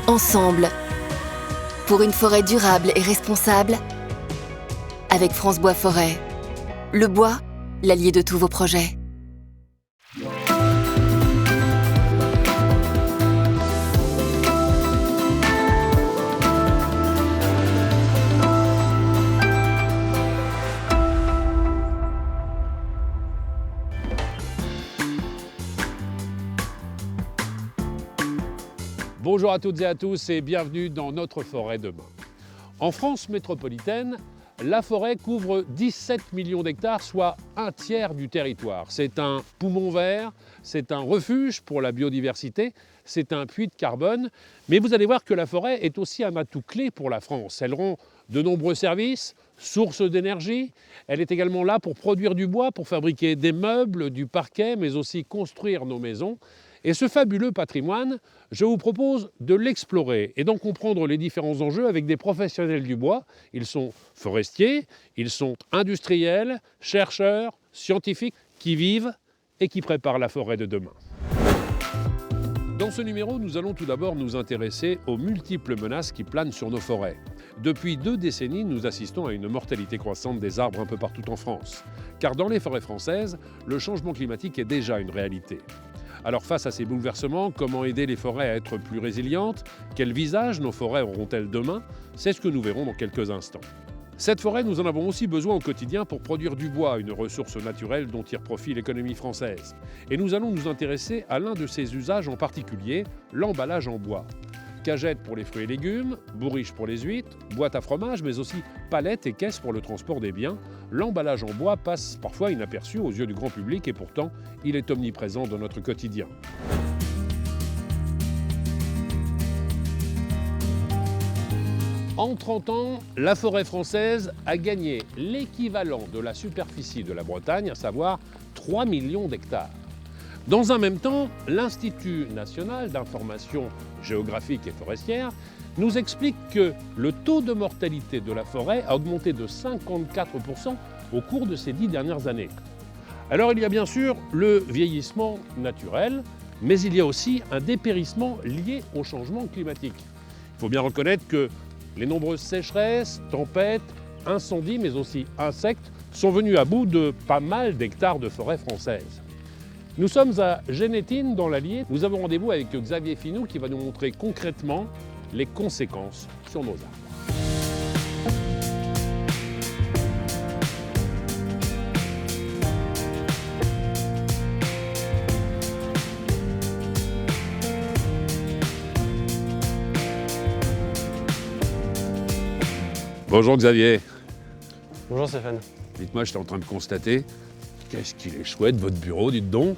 Ensemble, pour une forêt durable et responsable, avec France Bois Forêt. Le bois, l'allié de tous vos projets. Bonjour à toutes et à tous et bienvenue dans notre forêt demain. En France métropolitaine, la forêt couvre 17 millions d'hectares, soit un tiers du territoire. C'est un poumon vert, c'est un refuge pour la biodiversité, c'est un puits de carbone. Mais vous allez voir que la forêt est aussi un atout clé pour la France. Elle rend de nombreux services, source d'énergie. Elle est également là pour produire du bois, pour fabriquer des meubles, du parquet, mais aussi construire nos maisons. Et ce fabuleux patrimoine, je vous propose de l'explorer et d'en comprendre les différents enjeux avec des professionnels du bois. Ils sont forestiers, ils sont industriels, chercheurs, scientifiques qui vivent et qui préparent la forêt de demain. Dans ce numéro, nous allons tout d'abord nous intéresser aux multiples menaces qui planent sur nos forêts. Depuis 2 décennies, nous assistons à une mortalité croissante des arbres un peu partout en France. Car dans les forêts françaises, le changement climatique est déjà une réalité. Alors face à ces bouleversements, comment aider les forêts à être plus résilientes? Quel visage nos forêts auront-elles demain? C'est ce que nous verrons dans quelques instants. Cette forêt, nous en avons aussi besoin au quotidien pour produire du bois, une ressource naturelle dont tire profit l'économie française. Et nous allons nous intéresser à l'un de ses usages en particulier, l'emballage en bois. Cagettes pour les fruits et légumes, bourriche pour les huîtres, boîte à fromage, mais aussi palettes et caisses pour le transport des biens. L'emballage en bois passe parfois inaperçu aux yeux du grand public et pourtant, il est omniprésent dans notre quotidien. En 30 ans, la forêt française a gagné l'équivalent de la superficie de la Bretagne, à savoir 3 millions d'hectares. Dans un même temps, l'Institut national d'information géographique et forestière nous explique que le taux de mortalité de la forêt a augmenté de 54% au cours de ces 10 dernières années. Alors il y a bien sûr le vieillissement naturel, mais il y a aussi un dépérissement lié au changement climatique. Il faut bien reconnaître que les nombreuses sécheresses, tempêtes, incendies, mais aussi insectes sont venus à bout de pas mal d'hectares de forêt française. Nous sommes à Génétine, dans l'Allier. Nous avons rendez-vous avec Xavier Finou qui va nous montrer concrètement les conséquences sur nos arbres. Bonjour Xavier. Bonjour Stéphane. Dites-moi, j'étais en train de constater, qu'est-ce qu'il est chouette votre bureau, dites donc.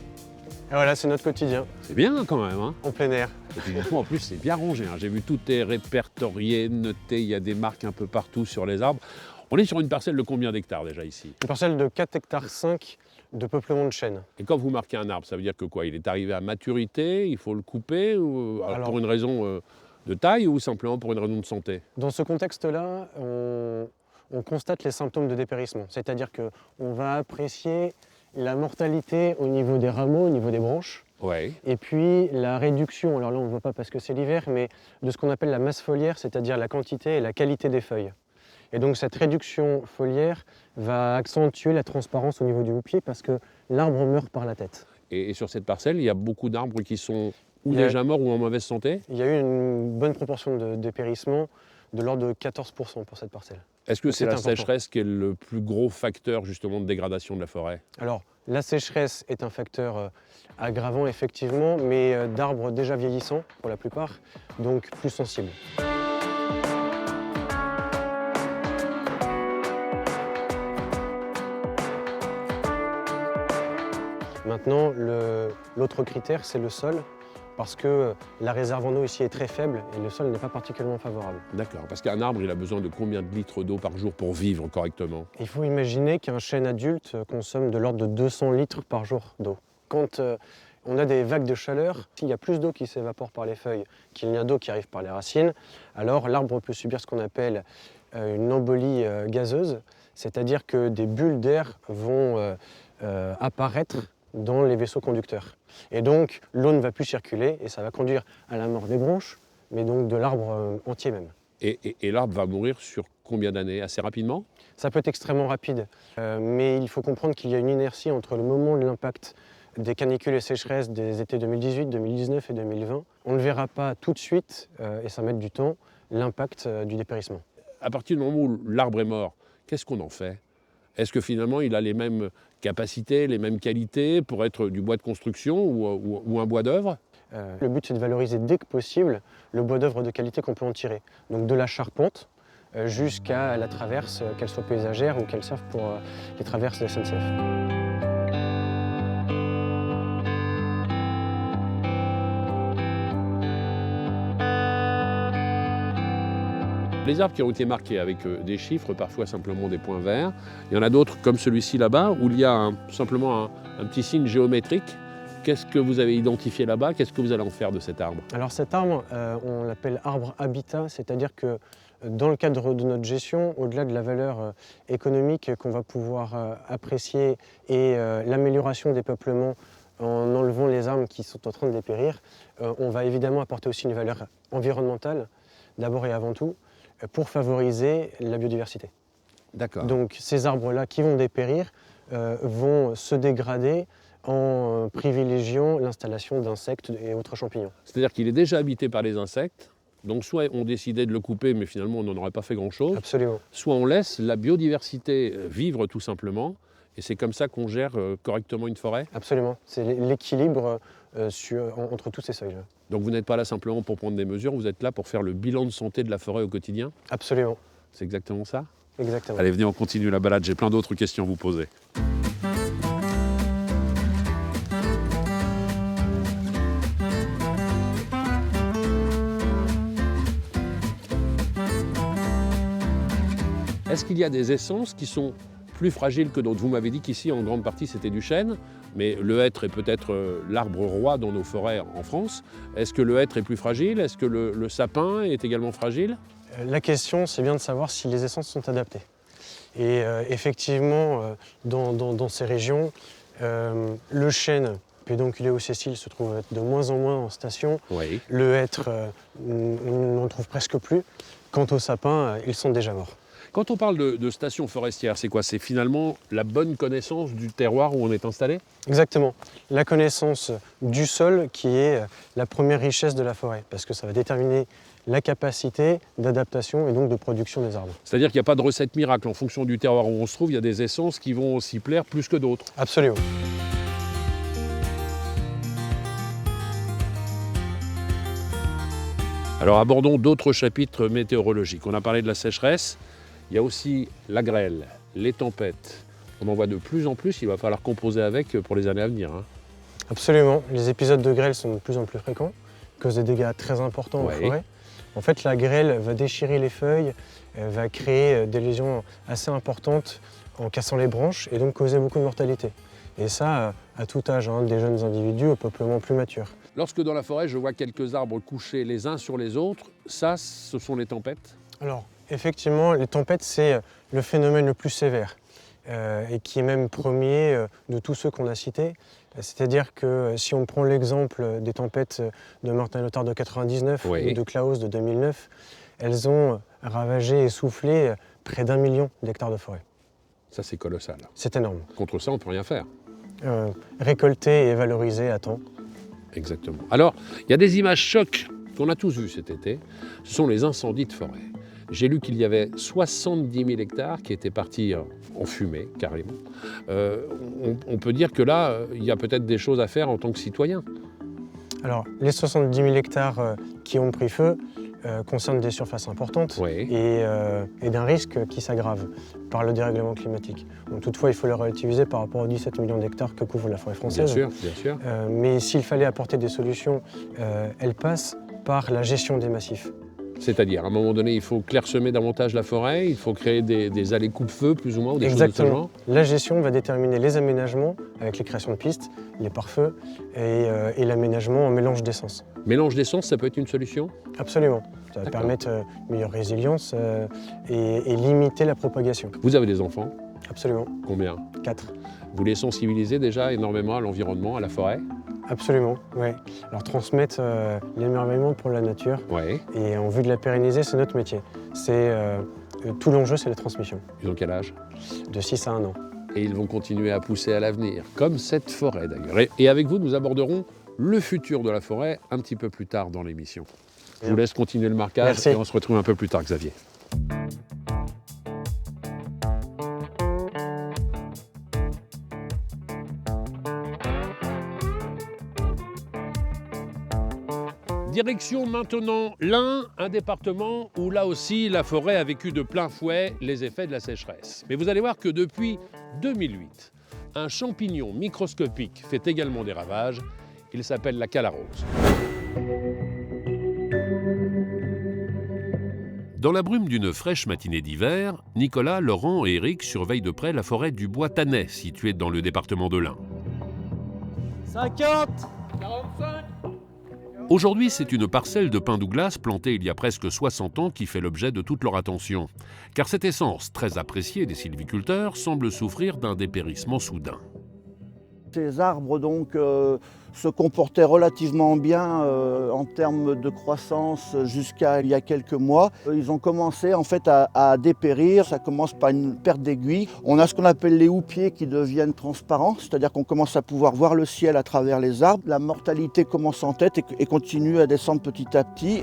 Et voilà, c'est notre quotidien, C'est bien quand même, hein. en plein air. Et puis dites-moi, en plus, c'est bien rangé, hein. J'ai vu tout est répertorié, noté, il y a des marques un peu partout sur les arbres. On est sur une parcelle de combien d'hectares déjà ici? Une parcelle de 4,5 hectares de peuplement de chênes. Et quand vous marquez un arbre, ça veut dire que quoi? Il est arrivé à maturité, il faut le couper, ou alors pour une raison de taille ou simplement pour une raison de santé? Dans ce contexte-là, on constate les symptômes de dépérissement. C'est-à-dire qu'on va apprécier la mortalité au niveau des rameaux, au niveau des branches. Ouais. Et puis la réduction, alors là on ne voit pas parce que c'est l'hiver, mais de ce qu'on appelle la masse foliaire, c'est-à-dire la quantité et la qualité des feuilles. Et donc cette réduction foliaire va accentuer la transparence au niveau du houppier parce que l'arbre meurt par la tête. Et sur cette parcelle, il y a beaucoup d'arbres qui sont ou Il y a- déjà morts ou en mauvaise santé? Il y a eu une bonne proportion de dépérissement, de l'ordre de 14% pour cette parcelle. Est-ce que c'est la important. sécheresse qui est le plus gros facteur justement de dégradation de la forêt? Alors, la sécheresse est un facteur aggravant effectivement, mais d'arbres déjà vieillissants pour la plupart, donc plus sensibles. Maintenant, l'autre critère, c'est le sol, parce que la réserve en eau ici est très faible et le sol n'est pas particulièrement favorable. D'accord, parce qu'un arbre, il a besoin de combien de litres d'eau par jour pour vivre correctement? Il faut imaginer qu'un chêne adulte consomme de l'ordre de 200 litres par jour d'eau. Quand on a des vagues de chaleur, s'il y a plus d'eau qui s'évapore par les feuilles qu'il n'y a d'eau qui arrive par les racines, alors l'arbre peut subir ce qu'on appelle une embolie gazeuse, c'est-à-dire que des bulles d'air vont apparaître dans les vaisseaux conducteurs. Et donc l'eau ne va plus circuler et ça va conduire à la mort des branches, mais donc de l'arbre entier même. Et l'arbre va mourir sur combien d'années? Assez rapidement? Ça peut être extrêmement rapide, mais il faut comprendre qu'il y a une inertie entre le moment de l'impact des canicules et sécheresses des étés 2018, 2019 et 2020. On ne verra pas tout de suite, et ça va mettre du temps, l'impact du dépérissement. À partir du moment où l'arbre est mort, qu'est-ce qu'on en fait? Est-ce que finalement il a les mêmes capacités, les mêmes qualités pour être du bois de construction ou un bois d'œuvre? Le but c'est de valoriser dès que possible le bois d'œuvre de qualité qu'on peut en tirer. Donc de la charpente jusqu'à la traverse, qu'elle soit paysagère ou qu'elle serve pour les traverses de la SNCF. Les arbres qui ont été marqués avec des chiffres, parfois simplement des points verts. Il y en a d'autres comme celui-ci là-bas où il y a simplement un petit signe géométrique. Qu'est-ce que vous avez identifié là-bas? Qu'est-ce que vous allez en faire de cet arbre? Alors cet arbre, on l'appelle arbre habitat, c'est-à-dire que dans le cadre de notre gestion, au-delà de la valeur économique qu'on va pouvoir apprécier et l'amélioration des peuplements en enlevant les arbres qui sont en train de dépérir, on va évidemment apporter aussi une valeur environnementale, d'abord et avant tout, pour favoriser la biodiversité. D'accord. Donc ces arbres-là qui vont dépérir vont se dégrader en privilégiant l'installation d'insectes et autres champignons. C'est-à-dire qu'il est déjà habité par les insectes, donc soit on décidait de le couper, mais finalement on n'en aurait pas fait grand-chose, Absolument. soit on laisse la biodiversité vivre tout simplement, et c'est comme ça qu'on gère correctement une forêt. Absolument. C'est l'équilibre entre tous ces seuils-là. Donc vous n'êtes pas là simplement pour prendre des mesures, vous êtes là pour faire le bilan de santé de la forêt au quotidien. Absolument. C'est exactement ça? Exactement. Allez, venez, on continue la balade, j'ai plein d'autres questions à vous poser. Est-ce qu'il y a des essences qui sont plus fragiles que d'autres? Vous m'avez dit qu'ici, en grande partie, c'était du chêne, mais le hêtre est peut-être l'arbre roi dans nos forêts en France. Est-ce que le hêtre est plus fragile? Est-ce que le sapin est également fragile? La question, c'est bien de savoir si les essences sont adaptées. Et effectivement, dans ces régions, le chêne, Pédonculé sessile, se trouve de moins en moins en station. Oui. Le hêtre, on n'en trouve presque plus. Quant aux sapins, ils sont déjà morts. Quand on parle de station forestière, c'est quoi? C'est finalement la bonne connaissance du terroir où on est installé? Exactement. La connaissance du sol qui est la première richesse de la forêt, parce que ça va déterminer la capacité d'adaptation et donc de production des arbres. C'est-à-dire qu'il n'y a pas de recette miracle. En fonction du terroir où on se trouve, il y a des essences qui vont s'y plaire plus que d'autres. Absolument. Alors abordons d'autres chapitres météorologiques. On a parlé de la sécheresse, il y a aussi la grêle, les tempêtes. On en voit de plus en plus, il va falloir composer avec pour les années à venir. Absolument. Les épisodes de grêle sont de plus en plus fréquents, causent des dégâts très importants en forêt. En fait, la grêle va déchirer les feuilles, va créer des lésions assez importantes en cassant les branches et donc causer beaucoup de mortalité. Et ça, à tout âge, des jeunes individus au peuplement plus mature. Lorsque dans la forêt, je vois quelques arbres couchés les uns sur les autres, ça, ce sont les tempêtes? Alors, effectivement, les tempêtes, c'est le phénomène le plus sévère et qui est même premier de tous ceux qu'on a cités. C'est-à-dire que si on prend l'exemple des tempêtes de Martin Lothar de 99 ou de Klaus de 2009, elles ont ravagé et soufflé près d'1 million d'hectares de forêt. Ça, c'est colossal. C'est énorme. Contre ça, on ne peut rien faire. Récolter et valoriser à temps. Exactement. Alors, il y a des images chocs qu'on a tous vues cet été. Ce sont les incendies de forêt. J'ai lu qu'il y avait 70 000 hectares qui étaient partis en fumée, carrément. On peut dire que là, il y a peut-être des choses à faire en tant que citoyen. Alors, les 70 000 hectares qui ont pris feu concernent des surfaces importantes et d'un risque qui s'aggrave par le dérèglement climatique. Donc, toutefois, il faut le relativiser par rapport aux 17 millions d'hectares que couvre la forêt française. Bien sûr, bien sûr. Mais s'il fallait apporter des solutions, elles passent par la gestion des massifs. C'est-à-dire, à un moment donné, il faut clairsemer davantage la forêt, il faut créer des allées coupe-feu, plus ou moins, ou des choses de ce genre. La gestion va déterminer les aménagements avec les créations de pistes, les pare-feux et l'aménagement en mélange d'essence. Mélange d'essence, ça peut être une solution? Absolument. Ça va permettre une meilleure résilience et limiter la propagation. Vous avez des enfants? Absolument. Combien? 4. Vous les sensibilisez déjà énormément à l'environnement, à la forêt? Absolument, oui. Alors transmettre l'émerveillement pour la nature Oui. et en vue de la pérenniser, c'est notre métier. Tout l'enjeu, c'est la transmission. Ils ont quel âge? De 6 à 1 an. Et ils vont continuer à pousser à l'avenir, comme cette forêt d'ailleurs. Et avec vous, nous aborderons le futur de la forêt un petit peu plus tard dans l'émission. Je vous laisse continuer le marquage. Merci. Et on se retrouve un peu plus tard, Xavier. Direction maintenant l'Ain, un département où là aussi la forêt a vécu de plein fouet les effets de la sécheresse. Mais vous allez voir que depuis 2008, un champignon microscopique fait également des ravages. Il s'appelle la calarose. Dans la brume d'une fraîche matinée d'hiver, Nicolas, Laurent et Eric surveillent de près la forêt du Bois Tannais, située dans le département de l'Ain. 50 Aujourd'hui, c'est une parcelle de pin Douglas plantée il y a presque 60 ans qui fait l'objet de toute leur attention. Car cette essence, très appréciée des sylviculteurs, semble souffrir d'un dépérissement soudain. Ces arbres donc se comportaient relativement bien en termes de croissance jusqu'à il y a quelques mois. Ils ont commencé en fait à dépérir. Ça commence par une perte d'aiguille. On a ce qu'on appelle les houppiers qui deviennent transparents, c'est-à-dire qu'on commence à pouvoir voir le ciel à travers les arbres. La mortalité commence en tête et continue à descendre petit à petit.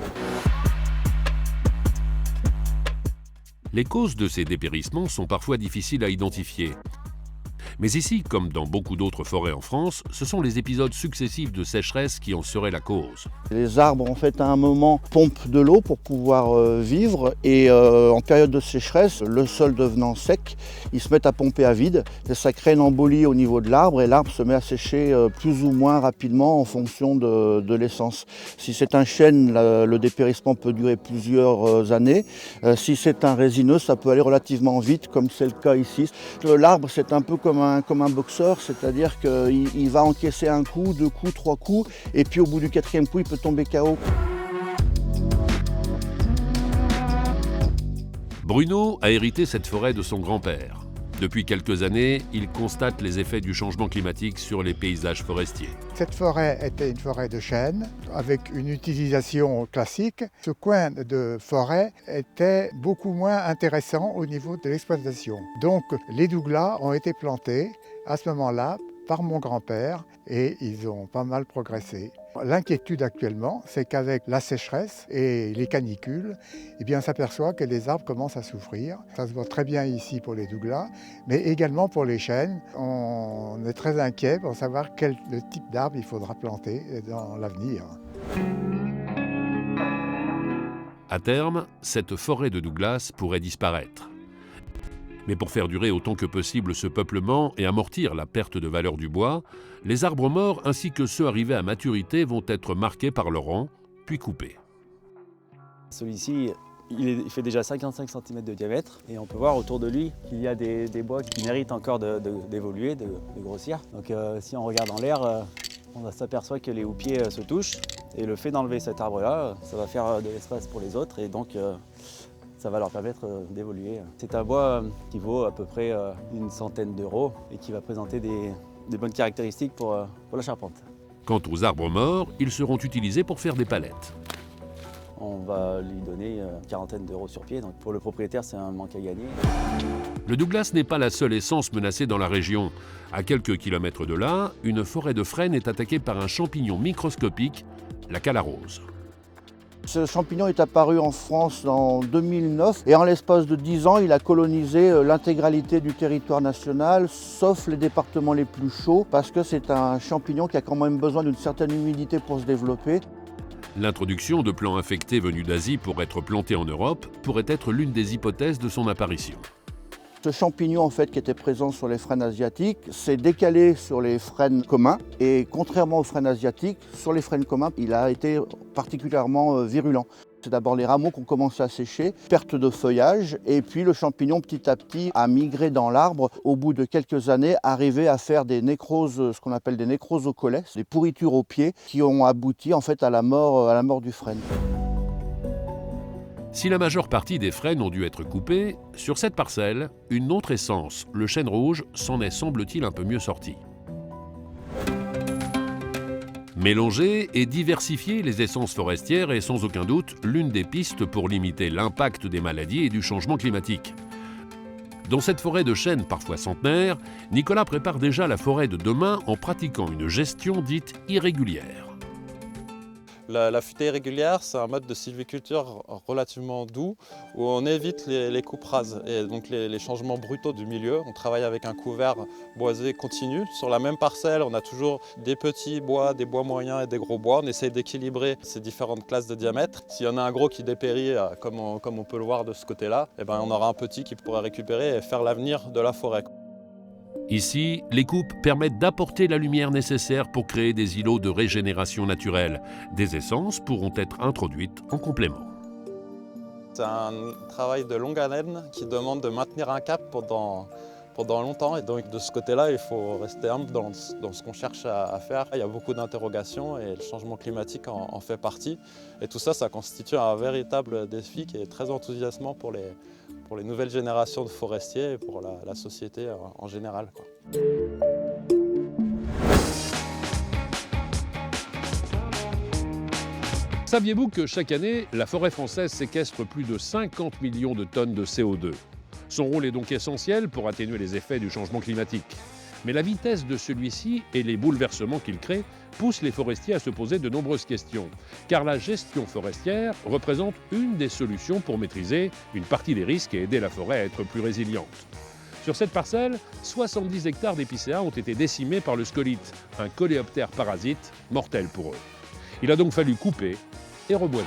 Les causes de ces dépérissements sont parfois difficiles à identifier. Mais ici, comme dans beaucoup d'autres forêts en France, ce sont les épisodes successifs de sécheresse qui en seraient la cause. Les arbres, en fait, à un moment, pompent de l'eau pour pouvoir vivre et en période de sécheresse, le sol devenant sec, ils se mettent à pomper à vide et ça crée une embolie au niveau de l'arbre et l'arbre se met à sécher plus ou moins rapidement en fonction de l'essence. Si c'est un chêne, le dépérissement peut durer plusieurs années. Si c'est un résineux, ça peut aller relativement vite, comme c'est le cas ici. L'arbre, c'est un peu comme un boxeur, c'est-à-dire qu'il va encaisser un coup, 2 coups, 3 coups, et puis au bout du 4e coup, il peut tomber KO. Bruno a hérité cette forêt de son grand-père. Depuis quelques années, il constate les effets du changement climatique sur les paysages forestiers. Cette forêt était une forêt de chêne avec une utilisation classique. Ce coin de forêt était beaucoup moins intéressant au niveau de l'exploitation. Donc les douglas ont été plantés à ce moment-là par mon grand-père et ils ont pas mal progressé. L'inquiétude actuellement, c'est qu'avec la sécheresse et les canicules, on s'aperçoit que les arbres commencent à souffrir. Ça se voit très bien ici pour les douglas, mais également pour les chênes. On est très inquiet pour savoir quel type d'arbre il faudra planter dans l'avenir. À terme, cette forêt de Douglas pourrait disparaître. Mais pour faire durer autant que possible ce peuplement et amortir la perte de valeur du bois, les arbres morts ainsi que ceux arrivés à maturité vont être marqués par leur rang, puis coupés. Celui-ci, il fait déjà 55 cm de diamètre et on peut voir autour de lui qu'il y a des bois qui méritent encore d'évoluer, de grossir. Donc si on regarde en l'air, on s'aperçoit que les houppiers se touchent et le fait d'enlever cet arbre-là, ça va faire de l'espace pour les autres et donc ça va leur permettre d'évoluer. C'est un bois qui vaut à peu près une centaine d'euros et qui va présenter des bonnes caractéristiques pour la charpente. Quant aux arbres morts, ils seront utilisés pour faire des palettes. On va lui donner une quarantaine d'euros sur pied, donc pour le propriétaire c'est un manque à gagner. Le Douglas n'est pas la seule essence menacée dans la région. À quelques kilomètres de là, une forêt de frêne est attaquée par un champignon microscopique, la calarose. Ce champignon est apparu en France en 2009 et en l'espace de 10 ans, il a colonisé l'intégralité du territoire national, sauf les départements les plus chauds, parce que c'est un champignon qui a quand même besoin d'une certaine humidité pour se développer. L'introduction de plants infectés venus d'Asie pour être plantés en Europe pourrait être l'une des hypothèses de son apparition. Ce champignon en fait, qui était présent sur les frênes asiatiques s'est décalé sur les frênes communs et contrairement aux frênes asiatiques, sur les frênes communs, il a été particulièrement virulent. C'est d'abord les rameaux qui ont commencé à sécher, perte de feuillage et puis le champignon petit à petit a migré dans l'arbre. Au bout de quelques années, arrivé à faire des nécroses, ce qu'on appelle des nécroses au collet, des pourritures aux pieds qui ont abouti en fait à la mort du frêne. Si la majeure partie des frênes ont dû être coupées, sur cette parcelle, une autre essence, le chêne rouge, s'en est semble-t-il un peu mieux sortie. Mélanger et diversifier les essences forestières est sans aucun doute l'une des pistes pour limiter l'impact des maladies et du changement climatique. Dans cette forêt de chênes parfois centenaire, Nicolas prépare déjà la forêt de demain en pratiquant une gestion dite irrégulière. La futée irrégulière, c'est un mode de sylviculture relativement doux où on évite les coupes rases et donc les changements brutaux du milieu. On travaille avec un couvert boisé continu. Sur la même parcelle, on a toujours des petits bois, des bois moyens et des gros bois. On essaye d'équilibrer ces différentes classes de diamètre. S'il y en a un gros qui dépérit, comme on peut le voir de ce côté-là, on aura un petit qui pourra récupérer et faire l'avenir de la forêt. Ici, les coupes permettent d'apporter la lumière nécessaire pour créer des îlots de régénération naturelle. Des essences pourront être introduites en complément. C'est un travail de longue haleine qui demande de maintenir un cap pendant longtemps. Et donc de ce côté-là, il faut rester humble dans ce qu'on cherche à faire. Il y a beaucoup d'interrogations et le changement climatique en fait partie. Et tout ça, ça constitue un véritable défi qui est très enthousiasmant pour les nouvelles générations de forestiers et pour la société en général, quoi. Saviez-vous que chaque année, la forêt française séquestre plus de 50 millions de tonnes de CO2 ? Son rôle est donc essentiel pour atténuer les effets du changement climatique. Mais la vitesse de celui-ci et les bouleversements qu'il crée poussent les forestiers à se poser de nombreuses questions. Car la gestion forestière représente une des solutions pour maîtriser une partie des risques et aider la forêt à être plus résiliente. Sur cette parcelle, 70 hectares d'épicéas ont été décimés par le scolite, un coléoptère parasite mortel pour eux. Il a donc fallu couper et reboiser.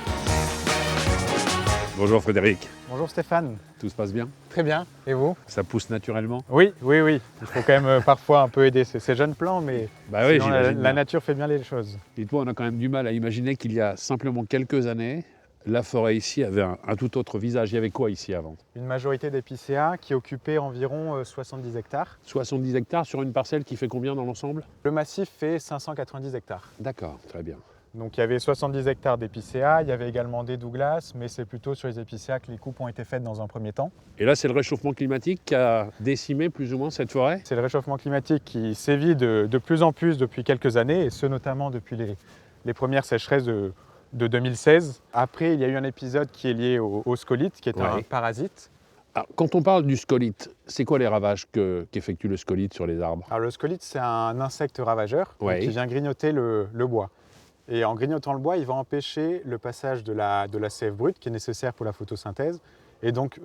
Bonjour Frédéric. Bonjour Stéphane. Tout se passe bien? Très bien. Et vous? Ça pousse naturellement? Oui. Il faut quand même parfois un peu aider ces jeunes plants, mais oui, sinon, la nature fait bien les choses. Dites-moi, on a quand même du mal à imaginer qu'il y a simplement quelques années, la forêt ici avait un tout autre visage. Il y avait quoi ici avant? Une majorité d'épicéas qui occupaient environ 70 hectares. 70 hectares sur une parcelle qui fait combien dans l'ensemble? Le massif fait 590 hectares. D'accord, très bien. Donc il y avait 70 hectares d'épicéas, il y avait également des Douglas, mais c'est plutôt sur les épicéas que les coupes ont été faites dans un premier temps. Et là, c'est le réchauffement climatique qui a décimé plus ou moins cette forêt? C'est le réchauffement climatique qui sévit de plus en plus depuis quelques années, et ce notamment depuis les premières sécheresses de 2016. Après, il y a eu un épisode qui est lié au scolite, qui est un parasite. Alors, quand on parle du scolite, c'est quoi les ravages qu'effectue le scolite sur les arbres? Alors, le scolite, c'est un insecte ravageur qui vient grignoter le bois. Et en grignotant le bois, il va empêcher le passage de la sève brute qui est nécessaire pour la photosynthèse et donc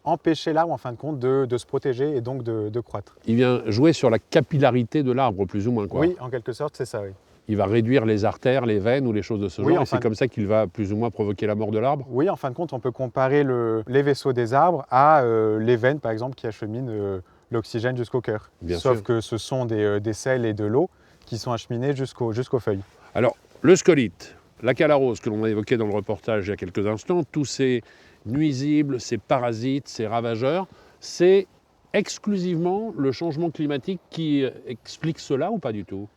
empêcher l'arbre en fin de compte de se protéger et donc de croître. Il vient jouer sur la capillarité de l'arbre plus ou moins, quoi. Oui, en quelque sorte, c'est ça, oui. Il va réduire les artères, les veines ou les choses de ce genre, et c'est comme ça qu'il va plus ou moins provoquer la mort de l'arbre? Oui, en fin de compte, on peut comparer les vaisseaux des arbres à les veines, par exemple, qui acheminent l'oxygène jusqu'au cœur. Sauf que ce sont des sels et de l'eau qui sont acheminés jusqu'aux feuilles. Alors, le scolite, la calarose que l'on a évoqué dans le reportage il y a quelques instants, tous ces nuisibles, ces parasites, ces ravageurs, c'est exclusivement le changement climatique qui explique cela ou pas du tout?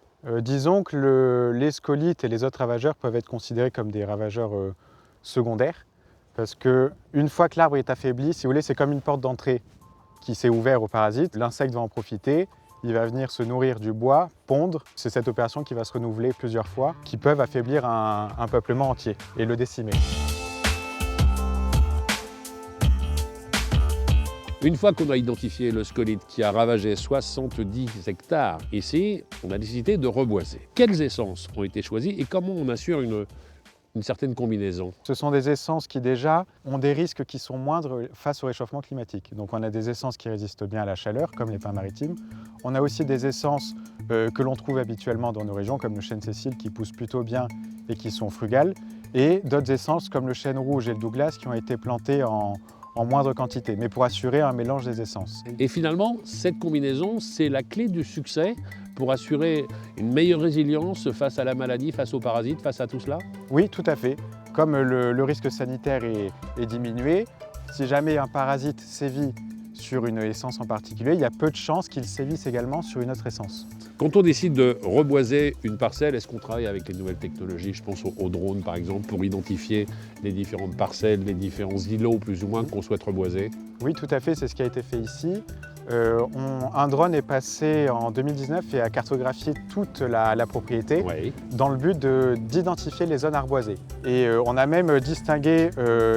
Disons que les scolites et les autres ravageurs peuvent être considérés comme des ravageurs secondaires parce qu'une fois que l'arbre est affaibli, si vous voulez, c'est comme une porte d'entrée qui s'est ouverte aux parasites. L'insecte va en profiter. Il va venir se nourrir du bois, pondre. C'est cette opération qui va se renouveler plusieurs fois, qui peuvent affaiblir un peuplement entier et le décimer. Une fois qu'on a identifié le scolite qui a ravagé 70 hectares ici, on a décidé de reboiser. Quelles essences ont été choisies et comment on assure une certaine combinaison? Ce sont des essences qui déjà ont des risques qui sont moindres face au réchauffement climatique. Donc on a des essences qui résistent bien à la chaleur, comme les pins maritimes. On a aussi des essences que l'on trouve habituellement dans nos régions, comme le chêne Cécile, qui pousse plutôt bien et qui sont frugales. Et d'autres essences comme le chêne rouge et le Douglas qui ont été plantés en moindre quantité, mais pour assurer un mélange des essences. Et finalement, cette combinaison, c'est la clé du succès pour assurer une meilleure résilience face à la maladie, face aux parasites, face à tout cela? Oui, tout à fait. Comme le risque sanitaire est diminué, si jamais un parasite sévit sur une essence en particulier, il y a peu de chances qu'ils sévissent également sur une autre essence. Quand on décide de reboiser une parcelle, est-ce qu'on travaille avec les nouvelles technologies? Je pense aux drones par exemple, pour identifier les différentes parcelles, les différents îlots plus ou moins qu'on souhaite reboiser. Oui, tout à fait, c'est ce qui a été fait ici. Un drone est passé en 2019 et a cartographié toute la propriété Oui. dans le but d'identifier les zones arboisées. Et on a même distingué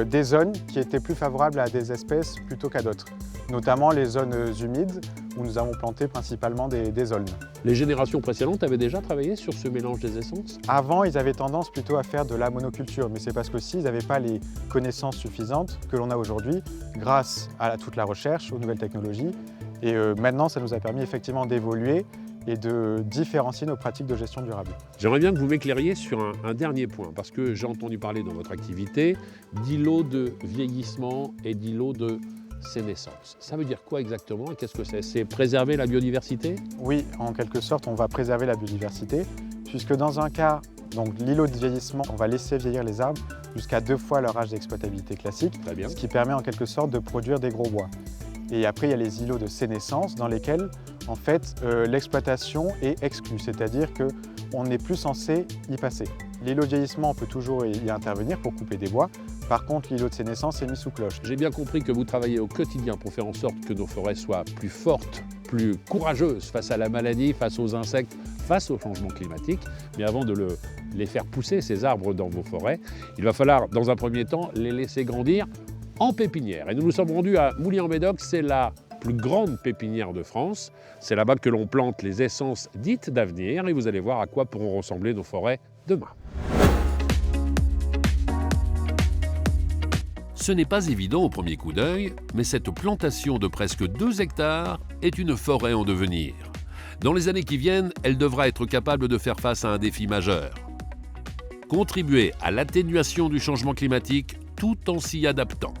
des zones qui étaient plus favorables à des espèces plutôt qu'à d'autres, notamment les zones humides où nous avons planté principalement des aulnes. Les générations précédentes avaient déjà travaillé sur ce mélange des essences? Avant, ils avaient tendance plutôt à faire de la monoculture, mais c'est parce qu'aussi ils n'avaient pas les connaissances suffisantes que l'on a aujourd'hui grâce à toute la recherche, aux nouvelles technologies. Et maintenant, ça nous a permis effectivement d'évoluer et de différencier nos pratiques de gestion durable. J'aimerais bien que vous m'éclairiez sur un dernier point, parce que j'ai entendu parler dans votre activité d'îlots de vieillissement et d'îlots de sénescence. Ça veut dire quoi exactement et qu'est-ce que c'est? C'est préserver la biodiversité? Oui, en quelque sorte, on va préserver la biodiversité, puisque dans un cas, donc l'îlot de vieillissement, on va laisser vieillir les arbres jusqu'à 2 fois leur âge d'exploitabilité classique, Très bien. ce qui permet en quelque sorte de produire des gros bois. Et après, il y a les îlots de sénescence dans lesquels, en fait, l'exploitation est exclue, c'est-à-dire qu'on n'est plus censé y passer. L'îlot de vieillissement, on peut toujours y intervenir pour couper des bois. Par contre, l'îlot de sénescence est mis sous cloche. J'ai bien compris que vous travaillez au quotidien pour faire en sorte que nos forêts soient plus fortes, plus courageuses face à la maladie, face aux insectes, face au changement climatique. Mais avant de les faire pousser, ces arbres dans vos forêts, il va falloir, dans un premier temps, les laisser grandir en pépinière. Et nous nous sommes rendus à Moulins-en-Médoc, c'est la plus grande pépinière de France. C'est là-bas que l'on plante les essences dites d'avenir et vous allez voir à quoi pourront ressembler nos forêts demain. Ce n'est pas évident au premier coup d'œil, mais cette plantation de presque 2 hectares est une forêt en devenir. Dans les années qui viennent, elle devra être capable de faire face à un défi majeur. Contribuer à l'atténuation du changement climatique tout en s'y adaptant.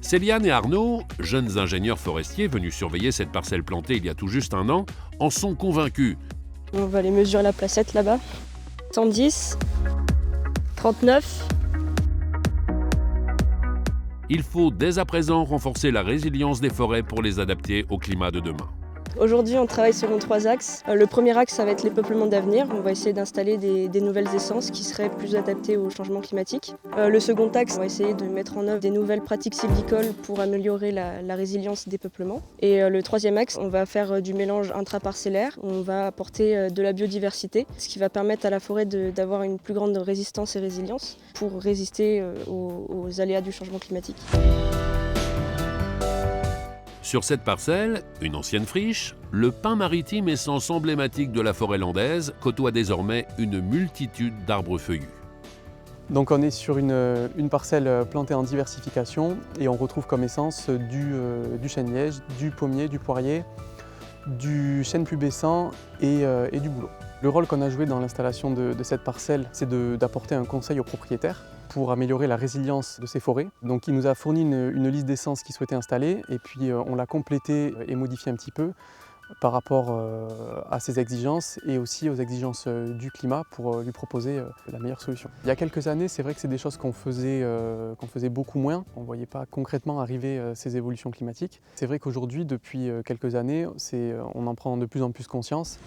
Céliane et Arnaud, jeunes ingénieurs forestiers venus surveiller cette parcelle plantée il y a tout juste 1 an, en sont convaincus. On va aller mesurer la placette là-bas. 110, 39. Il faut dès à présent renforcer la résilience des forêts pour les adapter au climat de demain. Aujourd'hui, on travaille selon 3 axes. Le premier axe, ça va être les peuplements d'avenir. On va essayer d'installer des nouvelles essences qui seraient plus adaptées au changement climatique. Le second axe, on va essayer de mettre en œuvre des nouvelles pratiques sylvicoles pour améliorer la résilience des peuplements. Et le troisième axe, on va faire du mélange intraparcellaire. On va apporter de la biodiversité, ce qui va permettre à la forêt d'avoir une plus grande résistance et résilience pour résister aux aléas du changement climatique. Sur cette parcelle, une ancienne friche, le pin maritime, essence emblématique de la forêt landaise, côtoie désormais une multitude d'arbres feuillus. Donc on est sur une parcelle plantée en diversification et on retrouve comme essence du chêne-liège, du pommier, du poirier, du chêne pubescent et du bouleau. Le rôle qu'on a joué dans l'installation de cette parcelle, c'est d'apporter un conseil aux propriétaires pour améliorer la résilience de ces forêts. Donc il nous a fourni une liste d'essences qu'il souhaitait installer et puis on l'a complétée et modifiée un petit peu par rapport à ses exigences et aussi aux exigences du climat pour lui proposer la meilleure solution. Il y a quelques années, c'est vrai que c'est des choses qu'on faisait beaucoup moins. On ne voyait pas concrètement arriver ces évolutions climatiques. C'est vrai qu'aujourd'hui, depuis quelques années, on en prend de plus en plus conscience.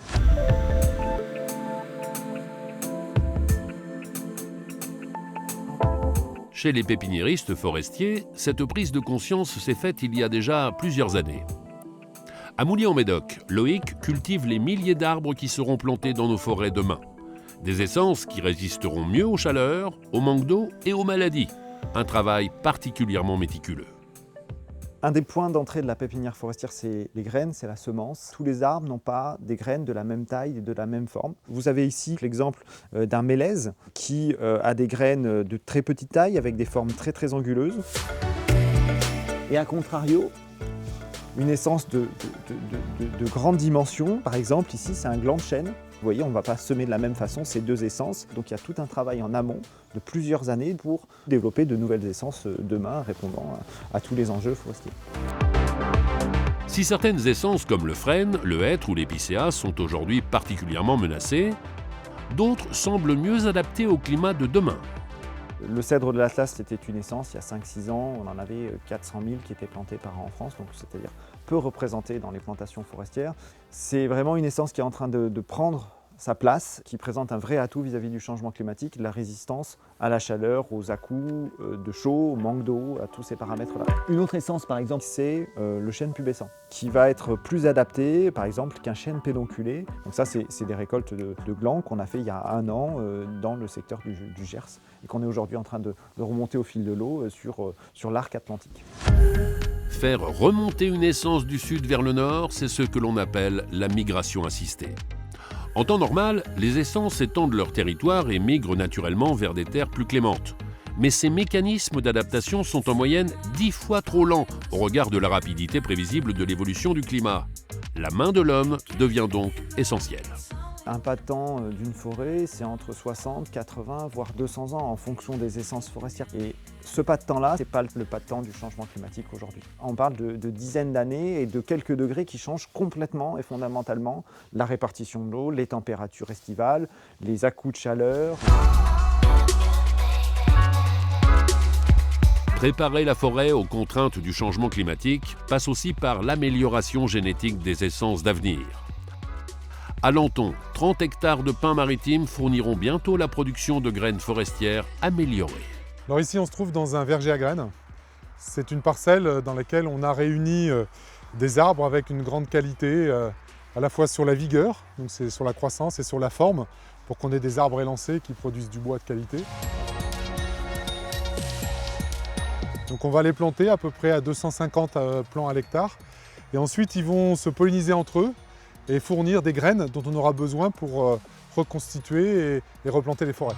Chez les pépiniéristes forestiers, cette prise de conscience s'est faite il y a déjà plusieurs années. À Moulins-en-Médoc, Loïc cultive les milliers d'arbres qui seront plantés dans nos forêts demain. Des essences qui résisteront mieux aux chaleurs, au manque d'eau et aux maladies. Un travail particulièrement méticuleux. Un des points d'entrée de la pépinière forestière, c'est les graines, c'est la semence. Tous les arbres n'ont pas des graines de la même taille et de la même forme. Vous avez ici l'exemple d'un mélèze qui a des graines de très petite taille avec des formes très très anguleuses. Et à contrario, une essence de grande dimension, par exemple ici c'est un gland de chêne. Vous voyez, on ne va pas semer de la même façon ces 2 essences. Donc il y a tout un travail en amont de plusieurs années pour développer de nouvelles essences demain, répondant à tous les enjeux forestiers. Si certaines essences comme le frêne, le hêtre ou l'épicéa sont aujourd'hui particulièrement menacées, d'autres semblent mieux adaptées au climat de demain. Le cèdre de l'Atlas, c'était une essence il y a 5-6 ans. On en avait 400 000 qui étaient plantés par an en France, donc c'est-à-dire peu représentés dans les plantations forestières. C'est vraiment une essence qui est en train de prendre sa place, qui présente un vrai atout vis-à-vis du changement climatique, la résistance à la chaleur, aux à-coups de chaud, au manque d'eau, à tous ces paramètres-là. Une autre essence, par exemple, c'est le chêne pubescent, qui va être plus adapté, par exemple, qu'un chêne pédonculé. Donc ça, c'est des récoltes de glands qu'on a fait il y a 1 an dans le secteur du Gers, et qu'on est aujourd'hui en train de remonter au fil de l'eau sur l'arc atlantique. Faire remonter une essence du sud vers le nord, c'est ce que l'on appelle la migration assistée. En temps normal, les essences étendent leur territoire et migrent naturellement vers des terres plus clémentes. Mais ces mécanismes d'adaptation sont en moyenne 10 fois trop lents au regard de la rapidité prévisible de l'évolution du climat. La main de l'homme devient donc essentielle. Un pas de temps d'une forêt, c'est entre 60, 80, voire 200 ans en fonction des essences forestières. Et ce pas de temps-là, ce n'est pas le pas de temps du changement climatique aujourd'hui. On parle de dizaines d'années et de quelques degrés qui changent complètement et fondamentalement la répartition de l'eau, les températures estivales, les à-coups de chaleur. Préparer la forêt aux contraintes du changement climatique passe aussi par l'amélioration génétique des essences d'avenir. À Lenton, 30 hectares de pins maritimes fourniront bientôt la production de graines forestières améliorées. Alors ici, on se trouve dans un verger à graines. C'est une parcelle dans laquelle on a réuni des arbres avec une grande qualité, à la fois sur la vigueur, donc c'est sur la croissance et sur la forme, pour qu'on ait des arbres élancés qui produisent du bois de qualité. Donc on va les planter à peu près à 250 plants à l'hectare. Et ensuite, ils vont se polliniser entre eux et fournir des graines dont on aura besoin pour reconstituer et replanter les forêts.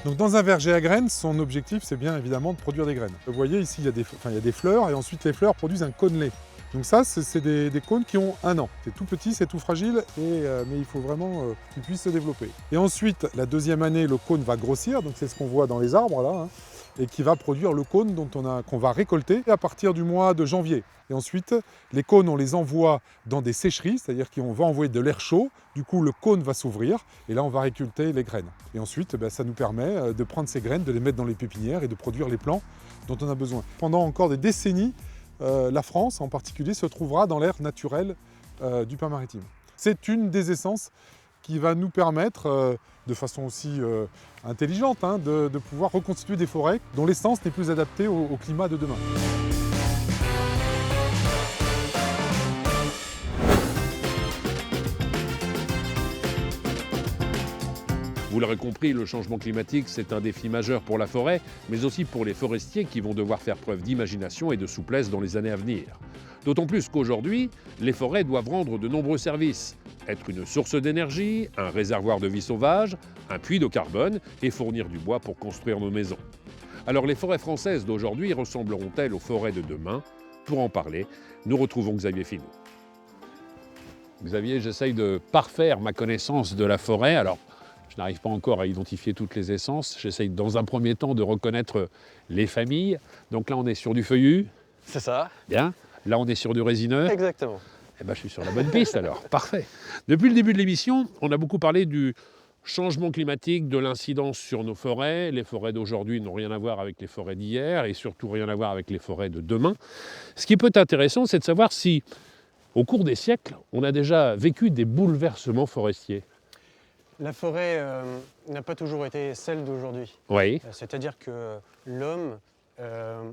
Donc dans un verger à graines, son objectif c'est bien évidemment de produire des graines. Vous voyez ici il y a des fleurs et ensuite les fleurs produisent un cônelet. Donc ça c'est des cônes qui ont 1 an. C'est tout petit, c'est tout fragile, mais il faut vraiment qu'ils puissent se développer. Et ensuite la 2e année le cône va grossir, donc c'est ce qu'on voit dans les arbres là, et qui va produire le cône qu'on va récolter à partir du mois de janvier. Et ensuite, les cônes, on les envoie dans des sécheries, c'est-à-dire qu'on va envoyer de l'air chaud, du coup le cône va s'ouvrir, et là on va récolter les graines. Et ensuite, ça nous permet de prendre ces graines, de les mettre dans les pépinières et de produire les plants dont on a besoin. Pendant encore des décennies, la France en particulier se trouvera dans l'air naturel du pin maritime. C'est une des essences qui va nous permettre, de façon aussi intelligente, de pouvoir reconstituer des forêts dont l'essence n'est plus adaptée au climat de demain. Vous l'aurez compris, le changement climatique, c'est un défi majeur pour la forêt, mais aussi pour les forestiers qui vont devoir faire preuve d'imagination et de souplesse dans les années à venir. D'autant plus qu'aujourd'hui, les forêts doivent rendre de nombreux services. Être une source d'énergie, un réservoir de vie sauvage, un puits de carbone et fournir du bois pour construire nos maisons. Alors les forêts françaises d'aujourd'hui ressembleront-elles aux forêts de demain? Pour en parler, nous retrouvons Xavier Finot. Xavier, j'essaye de parfaire ma connaissance de la forêt. Alors, je n'arrive pas encore à identifier toutes les essences. J'essaye dans un premier temps de reconnaître les familles. Donc là, on est sur du feuillu. C'est ça. Bien. Là, on est sur du résineux. Exactement. Eh ben, je suis sur la bonne piste alors. Parfait. Depuis le début de l'émission, on a beaucoup parlé du changement climatique, de l'incidence sur nos forêts. Les forêts d'aujourd'hui n'ont rien à voir avec les forêts d'hier et surtout rien à voir avec les forêts de demain. Ce qui peut être intéressant, c'est de savoir si, au cours des siècles, on a déjà vécu des bouleversements forestiers. La forêt n'a pas toujours été celle d'aujourd'hui. Oui. C'est-à-dire que l'homme,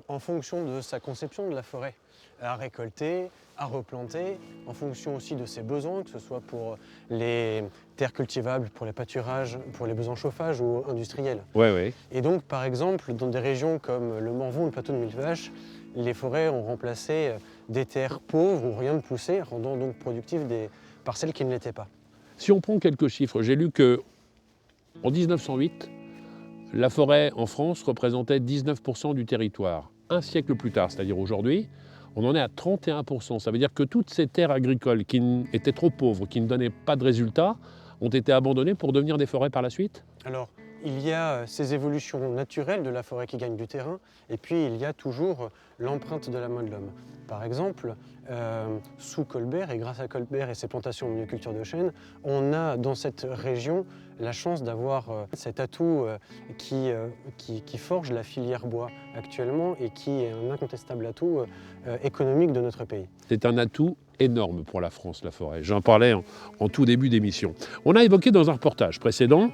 en fonction de sa conception de la forêt, a récolté, a replanté, en fonction aussi de ses besoins, que ce soit pour les terres cultivables, pour les pâturages, pour les besoins chauffage ou industriels. Oui, oui. Et donc, par exemple, dans des régions comme le Morvan ou le plateau de Millevaches, les forêts ont remplacé des terres pauvres où rien ne poussait, rendant donc productives des parcelles qui ne l'étaient pas. Si on prend quelques chiffres, j'ai lu qu'en 1908, la forêt en France représentait 19% du territoire. Un siècle plus tard, c'est-à-dire aujourd'hui, on en est à 31%. Ça veut dire que toutes ces terres agricoles qui étaient trop pauvres, qui ne donnaient pas de résultats, ont été abandonnées pour devenir des forêts par la suite? Alors, il y a ces évolutions naturelles de la forêt qui gagne du terrain, et puis il y a toujours l'empreinte de la main de l'homme. Par exemple, sous Colbert, et grâce à Colbert et ses plantations en monoculture de chêne, on a dans cette région la chance d'avoir cet atout qui forge la filière bois actuellement et qui est un incontestable atout économique de notre pays. C'est un atout énorme pour la France, la forêt. J'en parlais en tout début d'émission. On a évoqué dans un reportage précédent